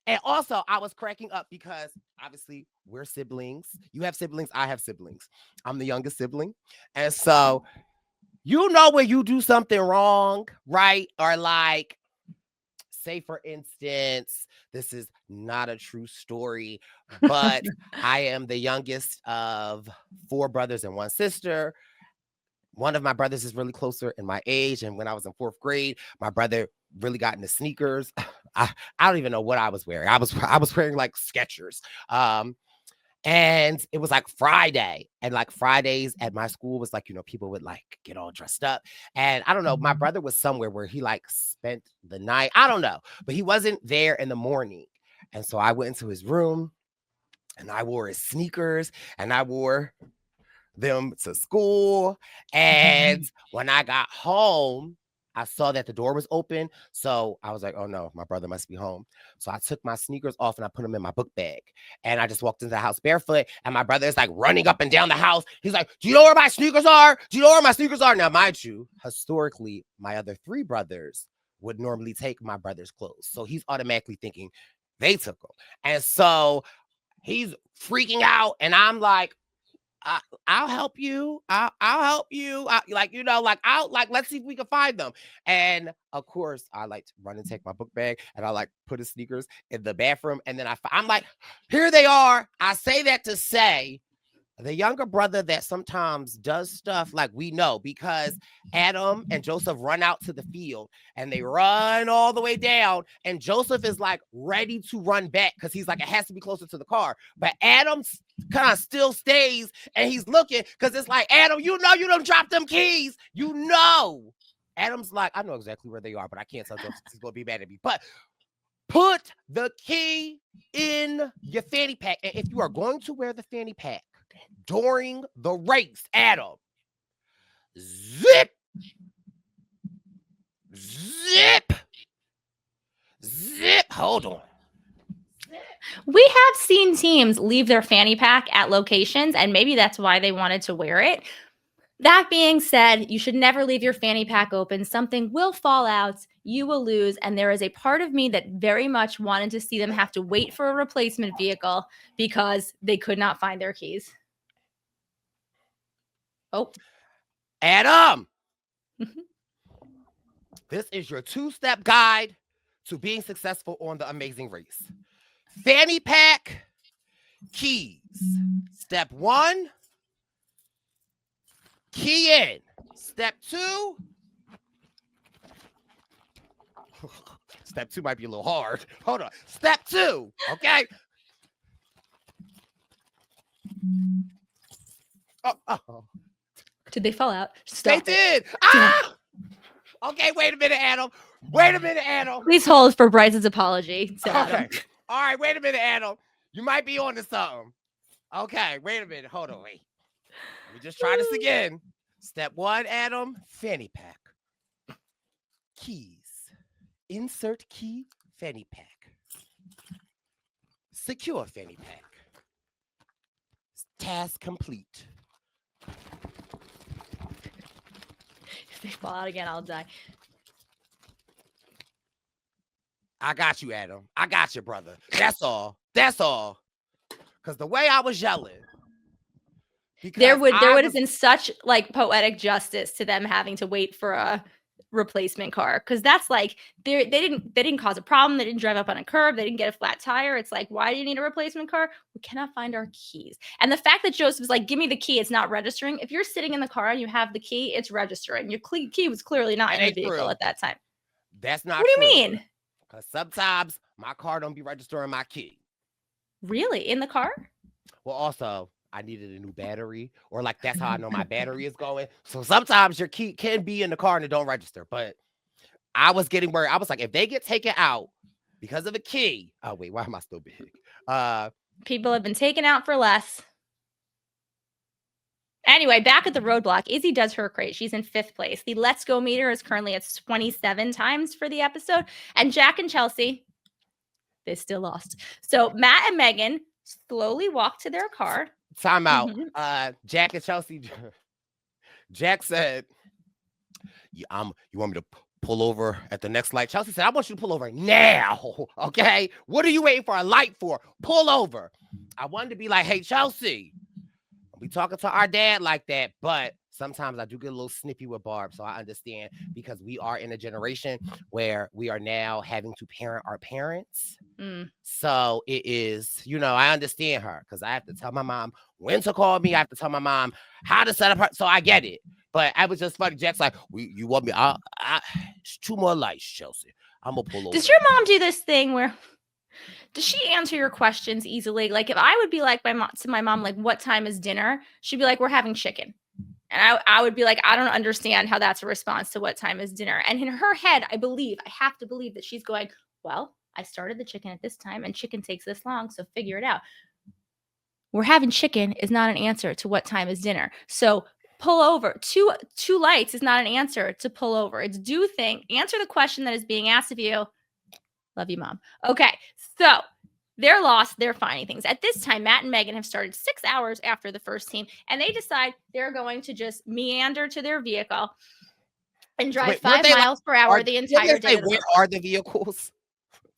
And also, I was cracking up because obviously we're siblings. You have siblings. I have siblings. I'm the youngest sibling. And so, when you do something wrong, right? Or like, say, for instance, this is not a true story, but I am the youngest of 4 brothers and 1 sister. One of my brothers is really closer in my age. And when I was in 4th grade, my brother really got into sneakers. I don't even know what I was wearing. I was wearing like Skechers. And it was like Friday. And like Fridays at my school was like, people would like get all dressed up. And I don't know, my brother was somewhere where he like spent the night. I don't know, but he wasn't there in the morning. And so I went into his room and I wore his sneakers and I wore them to school. And when I got home, I saw that the door was open. So I was like, oh no, my brother must be home. So I took my sneakers off and I put them in my book bag. And I just walked into the house barefoot. And my brother is like running up and down the house. He's like, do you know where my sneakers are? Do you know where my sneakers are? Now, mind you, historically, my other 3 brothers would normally take my brother's clothes. So he's automatically thinking they took them. And so he's freaking out. And I'm like, I'll help you. I'll help you. Let's see if we can find them. And of course, I like to run and take my book bag and I like put his sneakers in the bathroom. And then I'm like, here they are. I say that to say the younger brother that sometimes does stuff like we know, because Adam and Joseph run out to the field and they run all the way down. And Joseph is like ready to run back because he's like, it has to be closer to the car. But Adam kind of still stays and he's looking because it's like, Adam, you know, you don't drop them keys. You know, Adam's like, I know exactly where they are, but I can't tell Joseph. He's going to be mad at me. But put the key in your fanny pack. And if you are going to wear the fanny pack during the race, Adam, zip, hold on. We have seen teams leave their fanny pack at locations, and maybe that's why they wanted to wear it. That being said, you should never leave your fanny pack open. Something will fall out, you will lose, and there is a part of me that very much wanted to see them have to wait for a replacement vehicle because they could not find their keys. Oh. Adam, this is your 2-step guide to being successful on the Amazing Race. Fanny pack, keys. Step 1, key in. Step 2, step 2 might be a little hard. Hold on. Step 2, okay? Oh. Did they fall out? Stop They did. Ah! Okay, wait a minute, Adam. Please hold for Brice's apology to Adam. Okay. All right, wait a minute, Adam. You might be on to something. Okay, wait a minute. Hold on, wait. Let me just try this again. Step 1, Adam, fanny pack. Keys. Insert key, fanny pack. Secure fanny pack. Task complete. If they fall out again, I'll die. I got you, Adam. I got you, brother. That's all. Because the way I was yelling. There would have been such like poetic justice to them having to wait for a replacement car, because that's like they didn't cause a problem. They didn't drive up on a curb. They didn't get a flat tire. It's like, why do you need a replacement car? We cannot find our keys. And the fact that Joseph's like, give me the key, it's not registering. If you're sitting in the car and you have the key, it's registering. Your key was clearly not in the vehicle at that time. That's not What do you mean? Because sometimes my car don't be registering my key. Really? In the car? Well, also, I needed a new battery, or like that's how I know my battery is going. So sometimes your key can be in the car and it don't register. But I was getting worried. I was like, if they get taken out because of a key. Oh, wait, why am I still big? People have been taken out for less. Anyway, back at the roadblock, Izzy does her great. She's in 5th place. The Let's Go meter is currently at 27 times for the episode. And Jack and Chelsea, they still lost. So Matt and Megan slowly walk to their car. Time out. Jack and Chelsea. Jack said, you want me to pull over at the next light? Chelsea said, I want you to pull over now. Okay? What are you waiting for a light for? Pull over. I wanted to be like, hey, Chelsea, we talking to our dad like that, but sometimes I do get a little snippy with Barb. So I understand, because we are in a generation where we are now having to parent our parents. So it is, I understand her, because I have to tell my mom when to call me. I have to tell my mom how to set up her. So I get it. But I was just funny. Jack's like, you want me? It's 2 more lights, Chelsea. I'm going to pull over. Does your mom do this thing where, does she answer your questions easily? Like if I would be like to my mom, like, what time is dinner? She'd be like, we're having chicken. And I would be like, I don't understand how that's a response to what time is dinner. And in her head, I have to believe that she's going, well, I started the chicken at this time and chicken takes this long. So figure it out. We're having chicken is not an answer to what time is dinner. So pull over. Two lights is not an answer to pull over. It's do thing. Answer the question that is being asked of you. Love you, Mom. Okay, so they're lost. They're finding things. At this time, Matt and Megan have started 6 hours after the first team, and they decide they're going to just meander to their vehicle and drive 5 miles per hour the entire day. Where are the vehicles?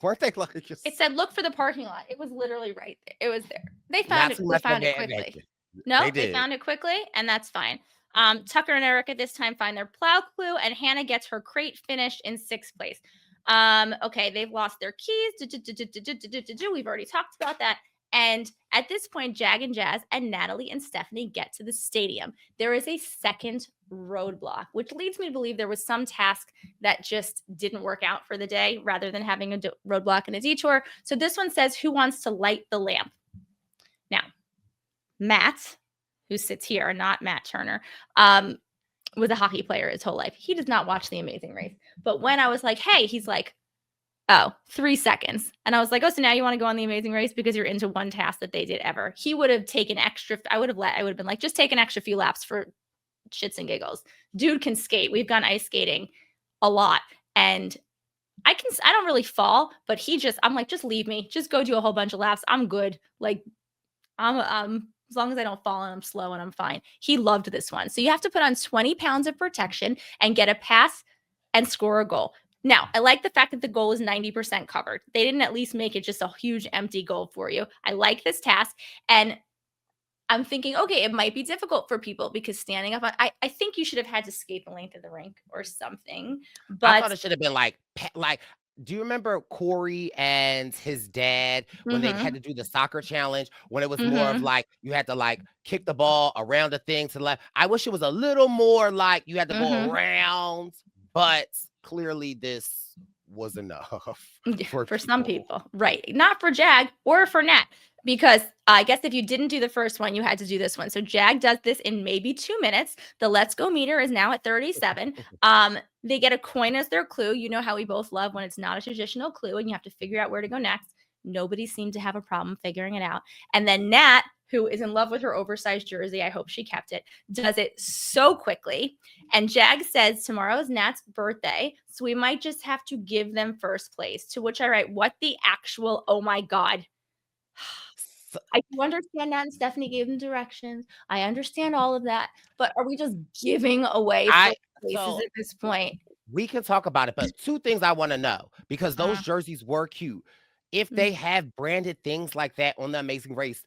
Weren't they like just... It said, look for the parking lot. It was literally right there. It was there. They found it. They found it quickly. No, they found it quickly, and that's fine. Tucker and Eric at this time find their plow clue, and Hannah gets her crate finished in 6th place. Okay, they've lost their keys. We've already talked about that. And at this point, Jag and Jazz and Natalie and Stephanie get to the stadium. There is a second roadblock, which leads me to believe there was some task that just didn't work out for the day rather than having a roadblock and a detour. So this one says, who wants to light the lamp? Now, Matt, who sits here, not Matt Turner, was a hockey player his whole life. He does not watch The Amazing Race. But when I was like, hey, he's like, oh, 3 seconds. And I was like, oh, so now you want to go on The Amazing Race because you're into one task that they did ever. He would have taken extra. I would have been like, just take an extra few laps for shits and giggles. Dude can skate. We've gone ice skating a lot. And I don't really fall, but I'm like, just leave me. Just go do a whole bunch of laps. I'm good. Like, as long as I don't fall and I'm slow and I'm fine. He loved this one. So you have to put on 20 pounds of protection and get a pass and score a goal. Now, I like the fact that the goal is 90% covered. They didn't at least make it just a huge empty goal for you. I like this task. And I'm thinking, okay, it might be difficult for people because standing up, I think you should have had to skate the length of the rink or something. But I thought it should have been like, do you remember Corey and his dad when they had to do the soccer challenge, when it was more of like you had to like kick the ball around the thing to the left? I wish it was a little more like you had to go around, but clearly this was enough for some people. Right. Not for Jag or for Nat, because I guess if you didn't do the first one, you had to do this one. So Jag does this in maybe 2 minutes. The Let's Go meter is now at 37. They get a coin as their clue. You know how we both love when it's not a traditional clue and you have to figure out where to go next. Nobody seemed to have a problem figuring it out. And then Nat, who is in love with her oversized jersey, I hope she kept it, does it so quickly. And Jag says tomorrow's Nat's birthday, so we might just have to give them first place. To which I write, what the actual, oh my God. I do understand Nat and Stephanie gave them directions. I understand all of that. But are we just giving away places at this point? We can talk about it, but 2 things I want to know, because those jerseys were cute. If they have branded things like that on The Amazing Race,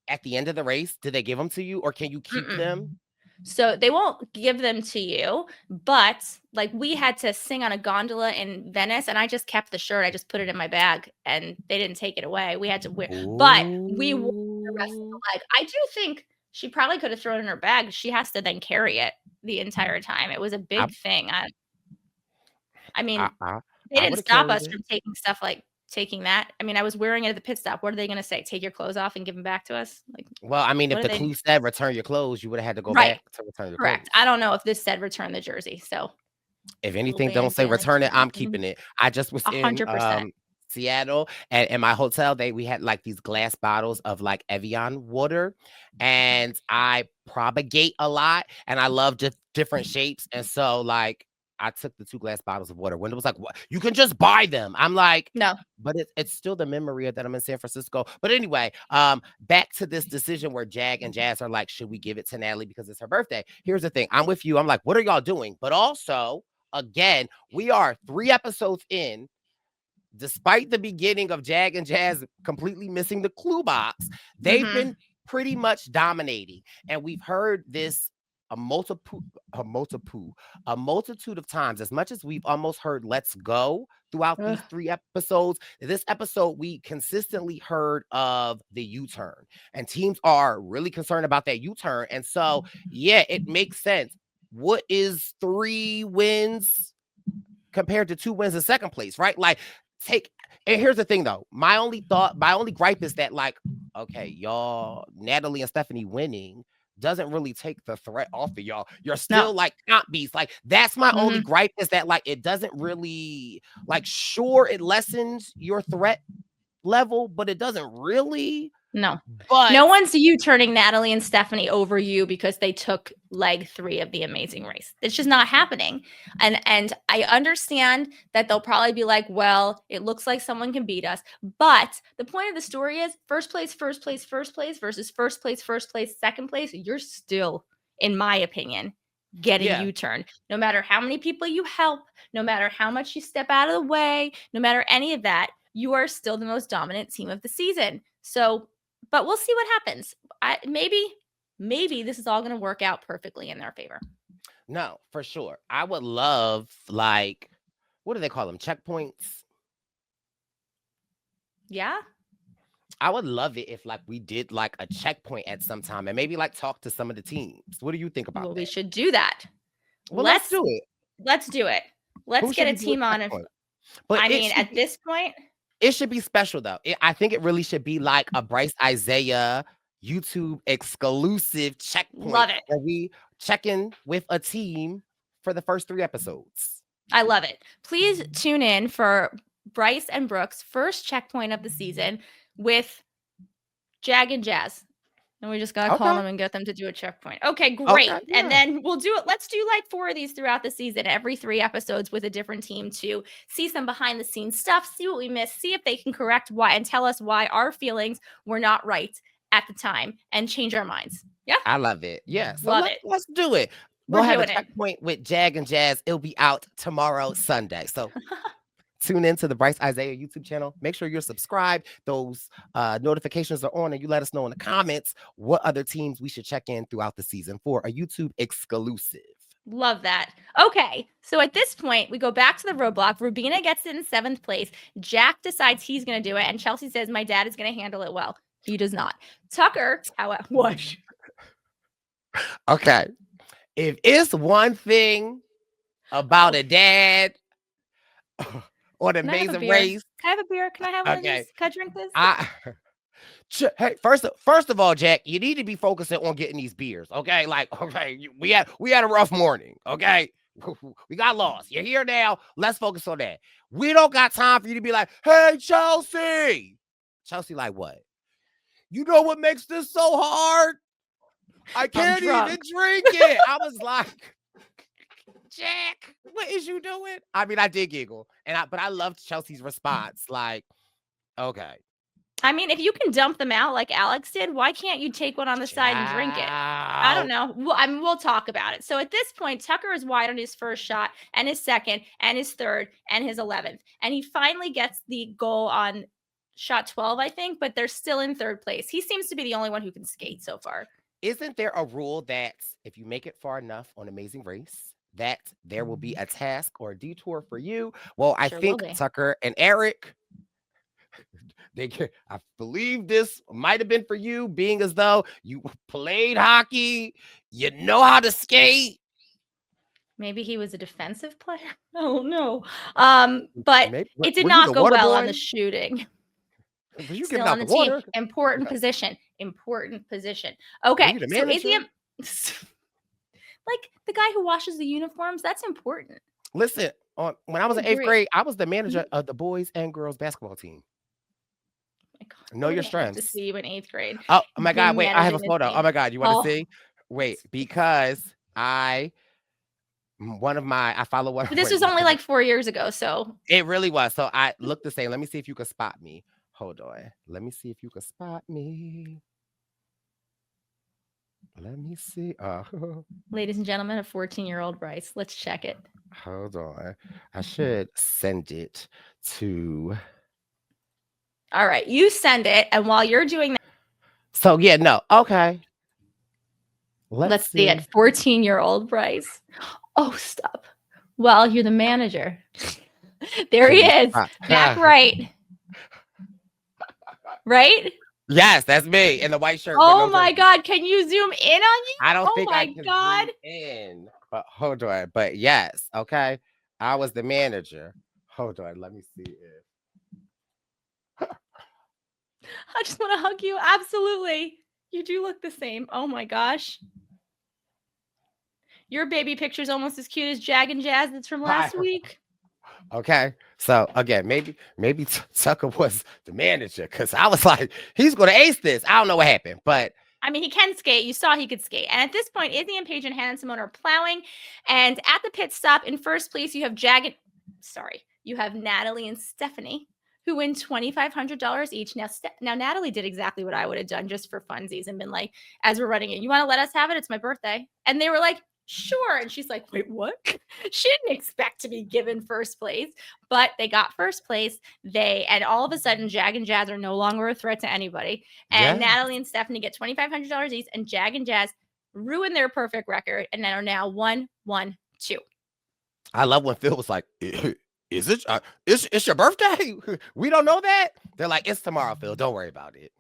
at the end of the race, do they give them to you or can you keep them? So they won't give them to you, but like we had to sing on a gondola in Venice and I just kept the shirt. I just put it in my bag and they didn't take it away. We had to wear, but we wore the rest of the leg. I do think she probably could have thrown it in her bag. She has to then carry it the entire time. It was a big thing. I mean, they didn't stop us from taking stuff like taking that. I mean, I was wearing it at the pit stop. What are they going to say? Take your clothes off and give them back to us? Like, well, I mean, if the clue said return your clothes, you would have had to go back to return your clothes. I don't know if this said return the jersey. So if anything, don't say return it. I'm keeping it. I just was 100%. In Seattle and in my hotel, we had like these glass bottles of like Evian water, and I propagate a lot and I love just different shapes. And so like I took the 2 glass bottles of water when it was like, what? You can just buy them. I'm like, no, but it's still the memory of that I'm in San Francisco. But anyway, back to this decision where Jag and Jazz are like, should we give it to Natalie because it's her birthday? Here's the thing. I'm with you. I'm like, what are y'all doing? But also, again, we are 3 episodes in. Despite the beginning of Jag and Jazz completely missing the clue box, they've been pretty much dominating. And we've heard this a multitude of times. As much as we've almost heard let's go throughout these 3 episodes, this episode we consistently heard of the U-turn, and teams are really concerned about that U-turn. And so yeah, it makes sense. What is 3 wins compared to 2 wins in second place, right? Like and here's the thing though, my only gripe is that like, okay, y'all, Natalie and Stephanie winning doesn't really take the threat off of y'all. You're still like not beats. Like that's my only gripe, is that like it doesn't really, like, sure, it lessens your threat level, but it doesn't really No. But No one's U-turning Natalie and Stephanie over you because they took leg 3 of the Amazing Race. It's just not happening. And I understand that they'll probably be like, well, it looks like someone can beat us. But the point of the story is first place versus first place, second place. You're still, in my opinion, getting yeah, U-turned. No matter how many people you help, no matter how much you step out of the way, no matter any of that, you are still the most dominant team of the season. So, but we'll see what happens. Maybe this is all going to work out perfectly in their favor. no, for sure. I would love, like, what do they call them? Checkpoints. Yeah. I would love it if, like, we did like a checkpoint at some time and maybe like talk to some of the teams. What do you think about Well, that? we should do that. Well, let's do it. Let's do it. Let's Who get should a we do team on. checkpoint? But I it mean, should at be, this point, it should be special though. I think it really should be like a Brice Izyah YouTube exclusive checkpoint love it. where we check in with a team for the first 3 episodes. I love it. Please tune in for Brice and Brooke's first checkpoint of the season with Jag and Jazz. And we just got to call Okay. them and get them to do a checkpoint. Okay, great. Okay, And yeah. then we'll do it. Let's do like 4 of these throughout the season, every 3 episodes with a different team to see some behind the scenes stuff, see what we missed, see if they can correct why and tell us why our feelings were not right at the time and change our minds. Yeah. I love it. Yeah. So Love it. let's do it. We're We'll have a doing it. checkpoint with Jag and Jazz. It'll be out tomorrow, Sunday. So tune in to the Brice Izyah YouTube channel. Make sure you're subscribed. Those notifications are on, and you let us know in the comments what other teams we should check in throughout the season for a YouTube exclusive. Love that. Okay, so at this point, we go back to the roadblock. Rubina gets it in 7th place. Jack decides he's going to do it, and Chelsea says, my dad is going to handle it well. He does not. Tucker, however, what? Okay. If it's one thing about a dad on Can I have a Amazing beer? Race, Can I have a beer? Can I have one of Okay. these? Can I drink this? Hey, first of all, Jack, you need to be focusing on getting these beers, okay? Like, okay, we had a rough morning, okay? We got lost. You're here now. Let's focus on that. We don't got time for you to be like, hey, Chelsea. Chelsea, like what? You know what makes this so hard? I can't even drink it. I was like, Jack, what is you doing? I mean, I did giggle, but I loved Chelsea's response. Like, okay. I mean, if you can dump them out like Alex did, why can't you take one on the side and drink it? I don't know. We'll talk about it. So at this point, Tucker is wide on his first shot and his second and his third and his 11th. And he finally gets the goal on shot 12, I think, but they're still in 3rd place. He seems to be the only one who can skate so far. Isn't there a rule that if you make it far enough on Amazing Race, that there will be a task or a detour for you? Well, I think Tucker and Eric, I believe this might have been for you, being as though you played hockey, you know how to skate. Maybe he was a defensive player. Oh no. But it did not go well on the shooting. You Still on the team. Important position. Okay. So Izyah, like the guy who washes the uniforms, that's important. Listen, when I was in 8th grade, I was the manager of the boys and girls basketball team. My God, know your strengths. To see you in 8th grade. Oh my God! Wait, I have a photo. Oh my God, you want to see? Wait, because I follow one. This was only like 4 years ago, so it really was. So I look the same. Let me see if you can spot me. Hold on. Let me see if you can spot me. Let me see. Ladies and gentlemen, a 14-year-old Brice. Let's check it. Hold on. I should send it to. All right, you send it, and while you're doing that. So yeah, no, okay. Let's see it. 14-year-old Brice. Oh, stop. Well, you're the manager. There he is. Back right. Right? Yes, that's me in the white shirt. Oh my God. Can you zoom in on you? I don't think I can zoom in. But hold on. But yes, okay. I was the manager. Hold on. Let me see it. I just want to hug you. Absolutely. You do look the same. Oh my gosh. Your baby picture is almost as cute as Jag and Jazz that's from last week. Okay. So again, maybe Tucker was the manager because I was like, he's gonna ace this. I don't know what happened, but I mean, he can skate. You saw he could skate. And at this point, Izzy and Paige and Hannah and Simone are plowing. And at the pit stop, in first place, you have Natalie and Stephanie, who win $2,500 each. Now Natalie did exactly what I would have done just for funsies and been like, as we're running it, you want to let us have it? It's my birthday. And they were like, sure. And she's like, wait, what? She didn't expect to be given first place, but they got first place. And all of a sudden, Jag and Jazz are no longer a threat to anybody. And yeah. Natalie and Stephanie get $2,500 each, and Jag and Jazz ruin their perfect record and are now 1-1-2. I love when Phil was like, is it? It's your birthday? We don't know that. They're like, it's tomorrow, Phil. Don't worry about it.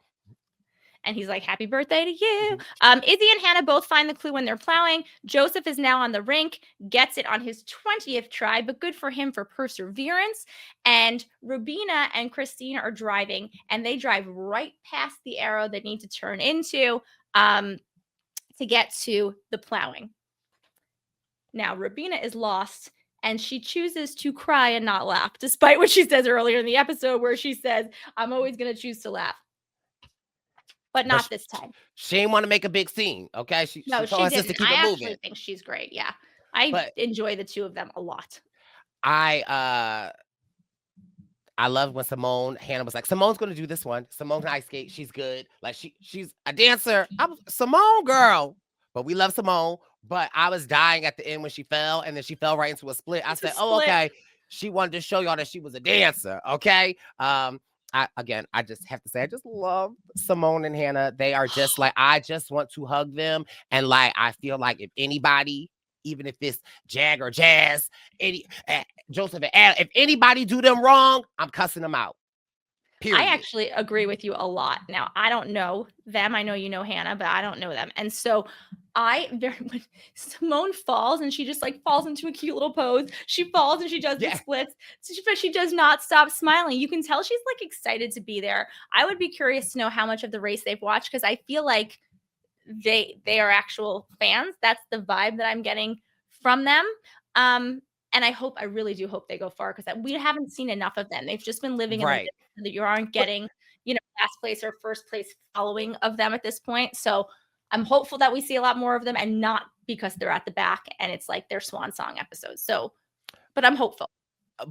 And he's like, happy birthday to you. Izzy and Hannah both find the clue when they're plowing. Joseph is now on the rink, gets it on his 20th try, but good for him for perseverance. And Rubina and Christine are driving, and they drive right past the arrow they need to turn into to get to the plowing. Now, Rubina is lost, and she chooses to cry and not laugh, despite what she says earlier in the episode where she says, I'm always going to choose to laugh. But not this time. She didn't want to make a big scene, okay? She didn't. To keep it I moving. actually think she's great. Yeah, I enjoy the two of them a lot. I love when Hannah was like, Simone's gonna do this one. Simone can ice skate. She's good. Like she's a dancer. I'm Simone girl, but we love Simone. But I was dying at the end when she fell, and then she fell right into a split. I said, oh, okay. She wanted to show y'all that she was a dancer. Okay. I just have to say, I just love Simone and Hannah. They are just like, I just want to hug them. And like, I feel like if anybody, even if it's Jag or Jazz, Joseph and Adam, if anybody do them wrong, I'm cussing them out. Period. I actually agree with you a lot. Now, I don't know them. I know you know Hannah, but I don't know them. And so when Simone falls and she just like falls into a cute little pose, she falls and she does the splits, but she does not stop smiling. You can tell she's like excited to be there. I would be curious to know how much of the race they've watched, because I feel like they are actual fans. That's the vibe that I'm getting from them. And I really do hope they go far, because we haven't seen enough of them. They've just been living in the that you aren't getting, last place or first place following of them at this point. So I'm hopeful that we see a lot more of them, and not because they're at the back and it's like their swan song episode. So, but I'm hopeful.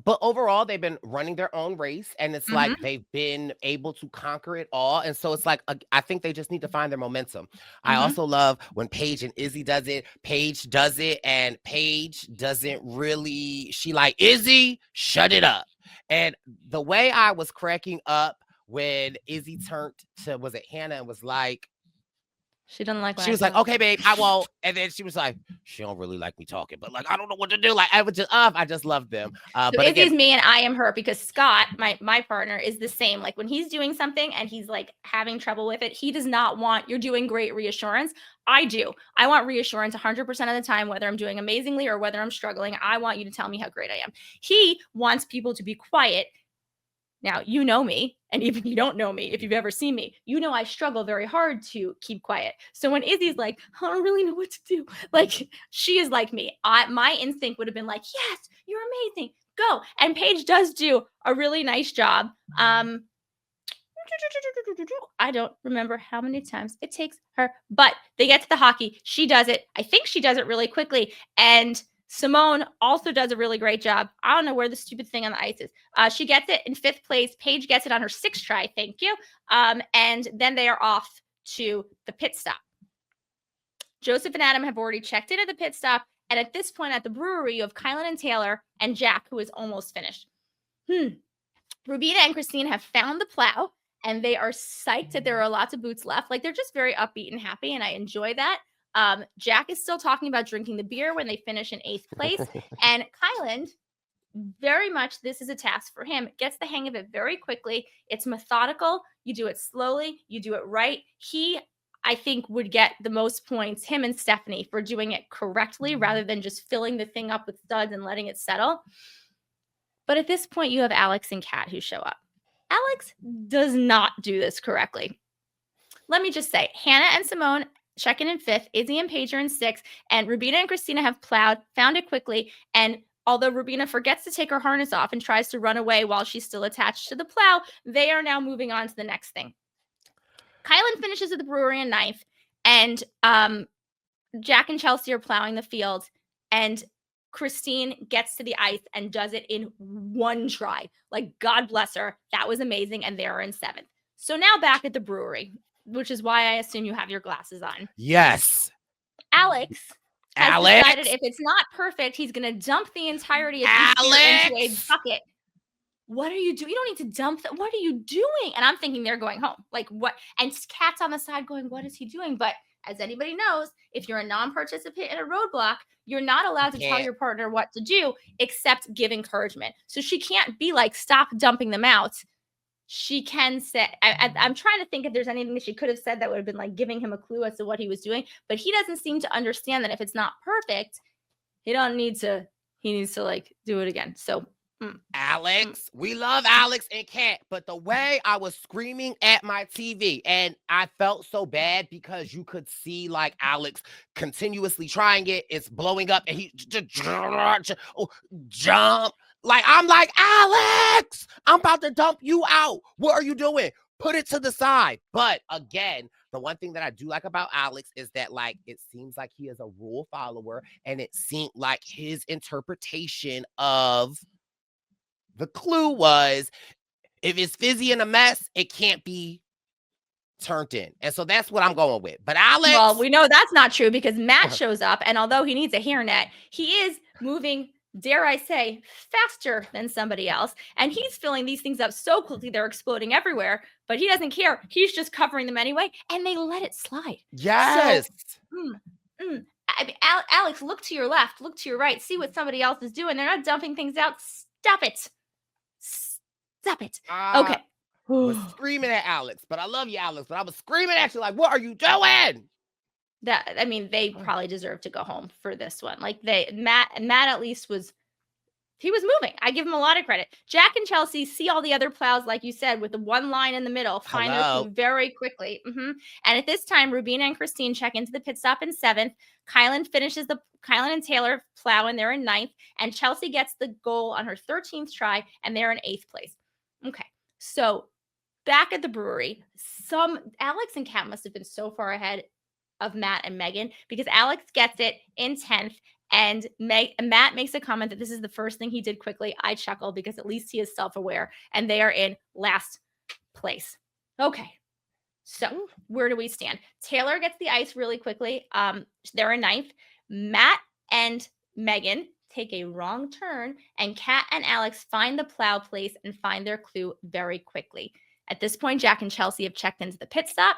But overall, they've been running their own race, and it's like they've been able to conquer it all. And so it's like, I think they just need to find their momentum. I also love when Paige and Izzy does it. Paige does it, and Paige doesn't really, she like, Izzy, shut it up. And the way I was cracking up when Izzy turned to, was it Hannah, and was like, she doesn't like. She was like, okay, babe, I won't. And then she was like, she don't really like me talking, but like, I don't know what to do. Like, I just love them. So but Izzy's me and I am her, because Scott, my partner, is the same. Like when he's doing something and he's like having trouble with it, he does not want, you're doing great, reassurance. I do. I want reassurance 100% of the time, whether I'm doing amazingly or whether I'm struggling. I want you to tell me how great I am. He wants people to be quiet. Now, you know me, and even you don't know me, if you've ever seen me, you know I struggle very hard to keep quiet. So when Izzy's like, I don't really know what to do, like, she is like me. My instinct would have been like, yes, you're amazing, go. And Paige does do a really nice job. I don't remember how many times it takes her, but they get to the hockey. She does it. I think she does it really quickly. And Simone also does a really great job. I don't know where the stupid thing on the ice is. She gets it in 5th place. Paige gets it on her 6th try. Thank you. And then they are off to the pit stop. Joseph and Adam have already checked in at the pit stop. And at this point at the brewery, you have Kylan and Taylor and Jack, who is almost finished. Rubina and Christine have found the plow, and they are psyched that there are lots of boots left. Like, they're just very upbeat and happy, and I enjoy that. Jack is still talking about drinking the beer when they finish in 8th place. And Kylan, very much, this is a task for him, gets the hang of it very quickly. It's methodical. You do it slowly. You do it right. He, I think, would get the most points, him and Stephanie, for doing it correctly rather than just filling the thing up with studs and letting it settle. But at this point, you have Alex and Kat who show up. Alex does not do this correctly. Let me just say, Hannah and Simone check in 5th, Izzy and Paige are in 6th, and Rubina and Christina have plowed, found it quickly, and Although Rubina forgets to take her harness off and tries to run away while she's still attached to the plow, they are now moving on to the next thing. Kylan finishes at the brewery in 9th, and Jack and Chelsea are plowing the field, and Christine gets to the ice and does it in one try. Like, God bless her. That was amazing, and they're in 7th. So now back at the brewery, which is why I assume you have your glasses on. Yes. Alex has decided if it's not perfect, he's going to dump the entirety of each beer into a bucket. What are you doing? You don't need to dump that. What are you doing? And I'm thinking they're going home. Like, what? And Kat's on the side going, what is he doing? But as anybody knows, if you're a non-participant in a roadblock, you're not allowed to tell your partner what to do except give encouragement. So she can't be like, stop dumping them out. She can say, I'm trying to think if there's anything that she could have said that would have been like giving him a clue as to what he was doing. But he doesn't seem to understand that if it's not perfect, he needs to like do it again. So Alex, we love Alex and Kat, but the way I was screaming at my TV, and I felt so bad because you could see like Alex continuously trying it, it's blowing up, and he jump. Like, I'm like, Alex, I'm about to dump you out. What are you doing? Put it to the side. But again, the one thing that I do like about Alex is that, like, it seems like he is a rule follower, and it seemed like his interpretation of the clue was, if it's fizzy and a mess, it can't be turned in. And so that's what I'm going with. But Alex. Well, we know that's not true because Matt shows up, and although he needs a hairnet, he is moving, dare I say, faster than somebody else. And he's filling these things up so quickly, they're exploding everywhere, but he doesn't care. He's just covering them anyway, and they let it slide. Yes. So, I mean, Alex, look to your left, look to your right, see what somebody else is doing. They're not dumping things out. Stop it. Stop it. Okay. I was screaming at Alex, but I love you, Alex. But I was screaming at you like, what are you doing? They probably deserve to go home for this one. Like Matt at least was moving. I give him a lot of credit. Jack and Chelsea see all the other plows, like you said, with the one line in the middle, find their clue very quickly. And at this time, Rubina and Christine check into the pit stop in 7th. Kylan and Taylor plow, and they're in 9th. And Chelsea gets the goal on her 13th try, and they're in 8th place. Okay, so back at the brewery, Alex and Kat must have been so far ahead of Matt and Megan because Alex gets it in 10th, and Matt makes a comment that this is the first thing he did quickly. I chuckle because at least he is self-aware, and they are in last place. Okay, so where do we stand? Taylor gets the ice really quickly. They're in 9th. Matt and Megan take a wrong turn, and Kat and Alex find the plow place and find their clue very quickly. At this point, Jack and Chelsea have checked into the pit stop.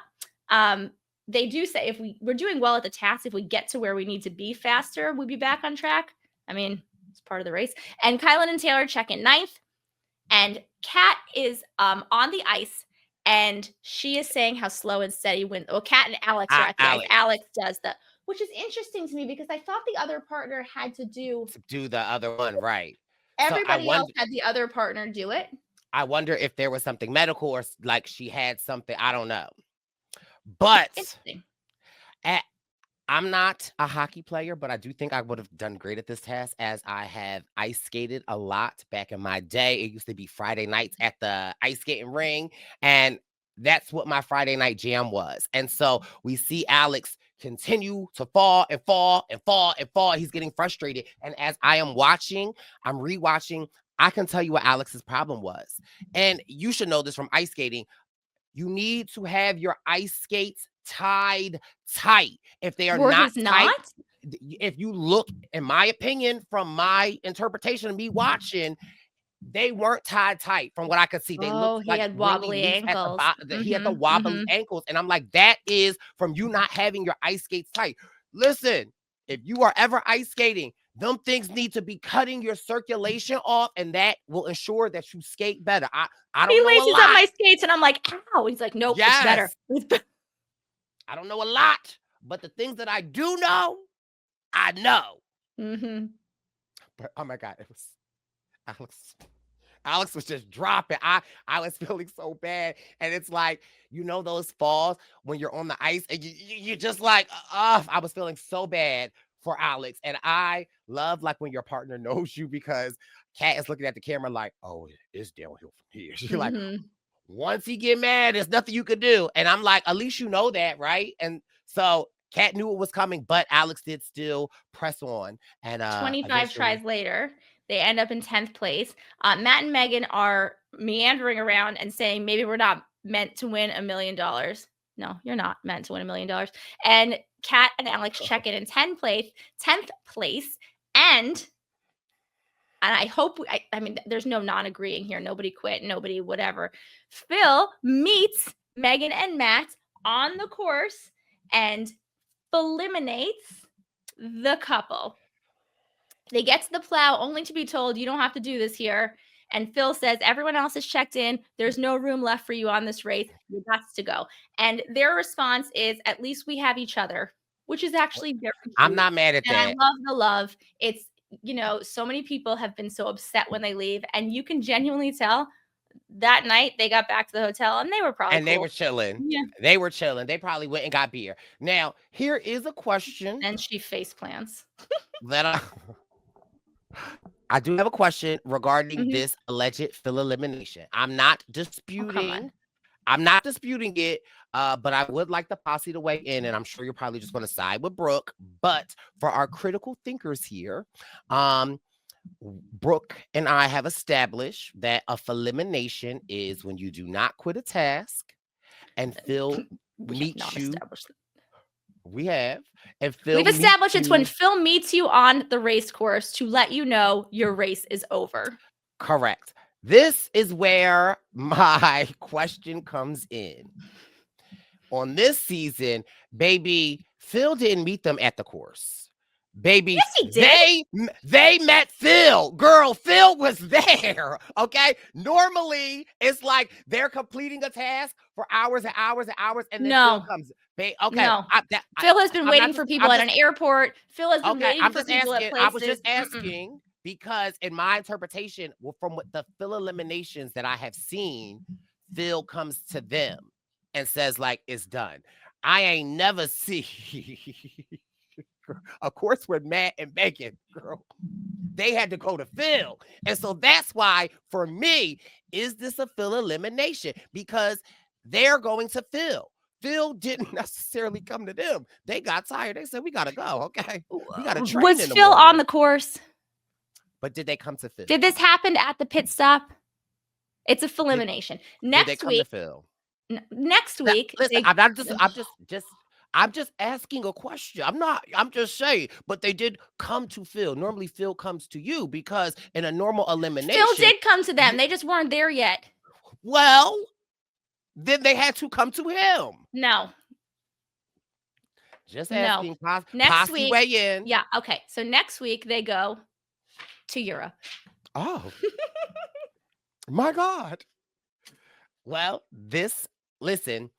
They do say if we're doing well at the task, if we get to where we need to be faster, we'll be back on track. I mean, it's part of the race. And Kylan and Taylor check in 9th, and Kat is on the ice, and she is saying how slow and steady when Kat and Alex are at the ice. Alex does the, which is interesting to me because I thought the other partner had to do the other one, right? Everybody else had the other partner do it. I wonder if there was something medical or like she had something. I don't know. But I'm not a hockey player, but I do think I would have done great at this task as I have ice skated a lot back in my day. It used to be Friday nights at the ice skating ring, and that's what my Friday night jam was. And so we see Alex continue to fall and fall and fall and fall. He's getting frustrated. And as I am watching, I'm rewatching, I can tell you what Alex's problem was. And you should know this from ice skating. You need to have your ice skates tied tight. If they are not tight, if you look, in my opinion, from my interpretation of me watching, they weren't tied tight from what I could see. They looked like had wobbly ankles. He had the wobbly ankles. And I'm like, that is from you not having your ice skates tight. Listen, if you are ever ice skating, them things need to be cutting your circulation off, and that will ensure that you skate better. I don't know. He laces up my skates, and I'm like, ow. He's like, nope, it's better. I don't know a lot, but the things that I do know, I know. But oh my God, it was Alex was just dropping. I was feeling so bad. And it's like, you know, those falls when you're on the ice and you're just like, I was feeling so bad for Alex. And I love like when your partner knows you, because Kat is looking at the camera like, oh, it's downhill from here. She's like, once he get mad, there's nothing you could do. And I'm like, at least you know that, right? And so Kat knew it was coming, but Alex did still press on. And 25 tries later, they end up in 10th place. Matt and Megan are meandering around and saying, maybe we're not meant to win $1 million. No, you're not meant to win $1 million. And Kat and Alex check in 10th place. And I hope, I mean, there's no non-agreeing here. Nobody quit, nobody whatever. Phil meets Megan and Matt on the course and eliminates the couple. They get to the plow only to be told, you don't have to do this here. And Phil says, everyone else is checked in. There's no room left for you on this race. You got to go. And their response is, at least we have each other, which is actually very cute. I'm not mad at that. I love the love. It's, so many people have been so upset when they leave. And you can genuinely tell that night they got back to the hotel and they were probably they were chilling. Yeah. They were chilling. They probably went and got beer. Now, here is a question. And she face plants. That I do have a question regarding this alleged Phil elimination. I'm not disputing. I'm not disputing it, but I would like the posse to weigh in, and I'm sure you're probably just going to side with Brooke. But for our critical thinkers here, Brooke and I have established that a elimination is when you do not quit a task, and Phil meets you. We have. And Phil We've established it's when Phil meets you on the race course to let you know your race is over. Correct. This is where my question comes in. On this season, baby, Phil didn't meet them at the course. Baby, yes, he did. They met Phil. Girl, Phil was there. Okay. Normally, it's like they're completing a task for hours and hours and hours, and then Phil comes. Okay. No. Phil has been waiting for people at an airport. Phil has been waiting for people at places. I was just asking because in my interpretation, from what the Phil eliminations that I have seen, Phil comes to them and says, like, it's done. I ain't never see of course, with Matt and Megan, girl, they had to go to Phil. And so that's why, for me, is this a Phil elimination? Because they're going to Phil. Phil didn't necessarily come to them. They got tired. They said, we got to go. Okay. We got to train. Was Phil on the course? But did they come to Phil? Did this happen at the pit stop? It's a Phil elimination. Next did they come week. To Phil? Next week. Listen, I'm just asking a question. I'm just saying, but they did come to Phil. Normally Phil comes to you because in a normal elimination. Phil did come to them. They just weren't there yet. Well, then they had to come to him. No. Just asking. No. Next week, weigh in. Yeah. Okay. So next week they go to Europe. Oh. My God. Well, listen.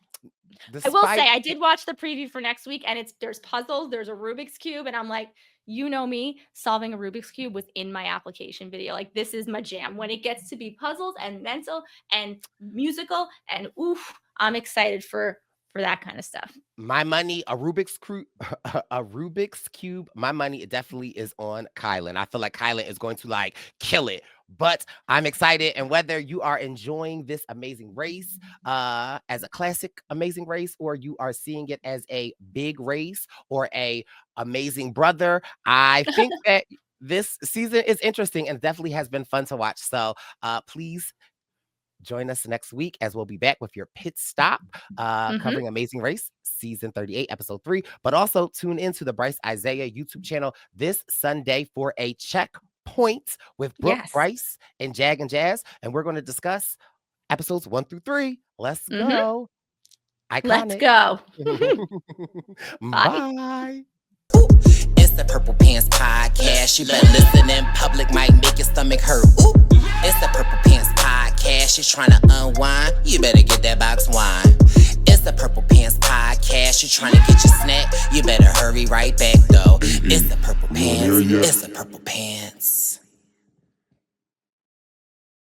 I will say I did watch the preview for next week, and there's puzzles, there's a Rubik's Cube, and I'm like, you know me, solving a Rubik's Cube was in my application video. Like, this is my jam. When it gets to be puzzles and mental and musical, and I'm excited for that kind of stuff. My money, a Rubik's Cube, my money definitely is on Kylan. I feel like Kylan is going to like kill it. But I'm excited, and whether you are enjoying this amazing race as a classic amazing race, or you are seeing it as a big race or a amazing brother, I think that this season is interesting and definitely has been fun to watch. So please join us next week as we'll be back with your pit stop covering Amazing Race season 38, episode 3. But also tune into the Brice Izyah YouTube channel this Sunday for a checkpoint with Brooke, Brice, and Jag and Jazz. And we're going to discuss episodes 1 through 3. Let's go. Iconic. Let's go. Bye. It's the Purple Pants Podcast. You better listen in public, might make your stomach hurt. Ooh. It's the Purple Pants Podcast. You're trying to unwind, you better get that box wine. It's the Purple Pants Podcast. You're trying to get your snack, you better hurry right back though. It's the Purple Pants. It's the Purple Pants.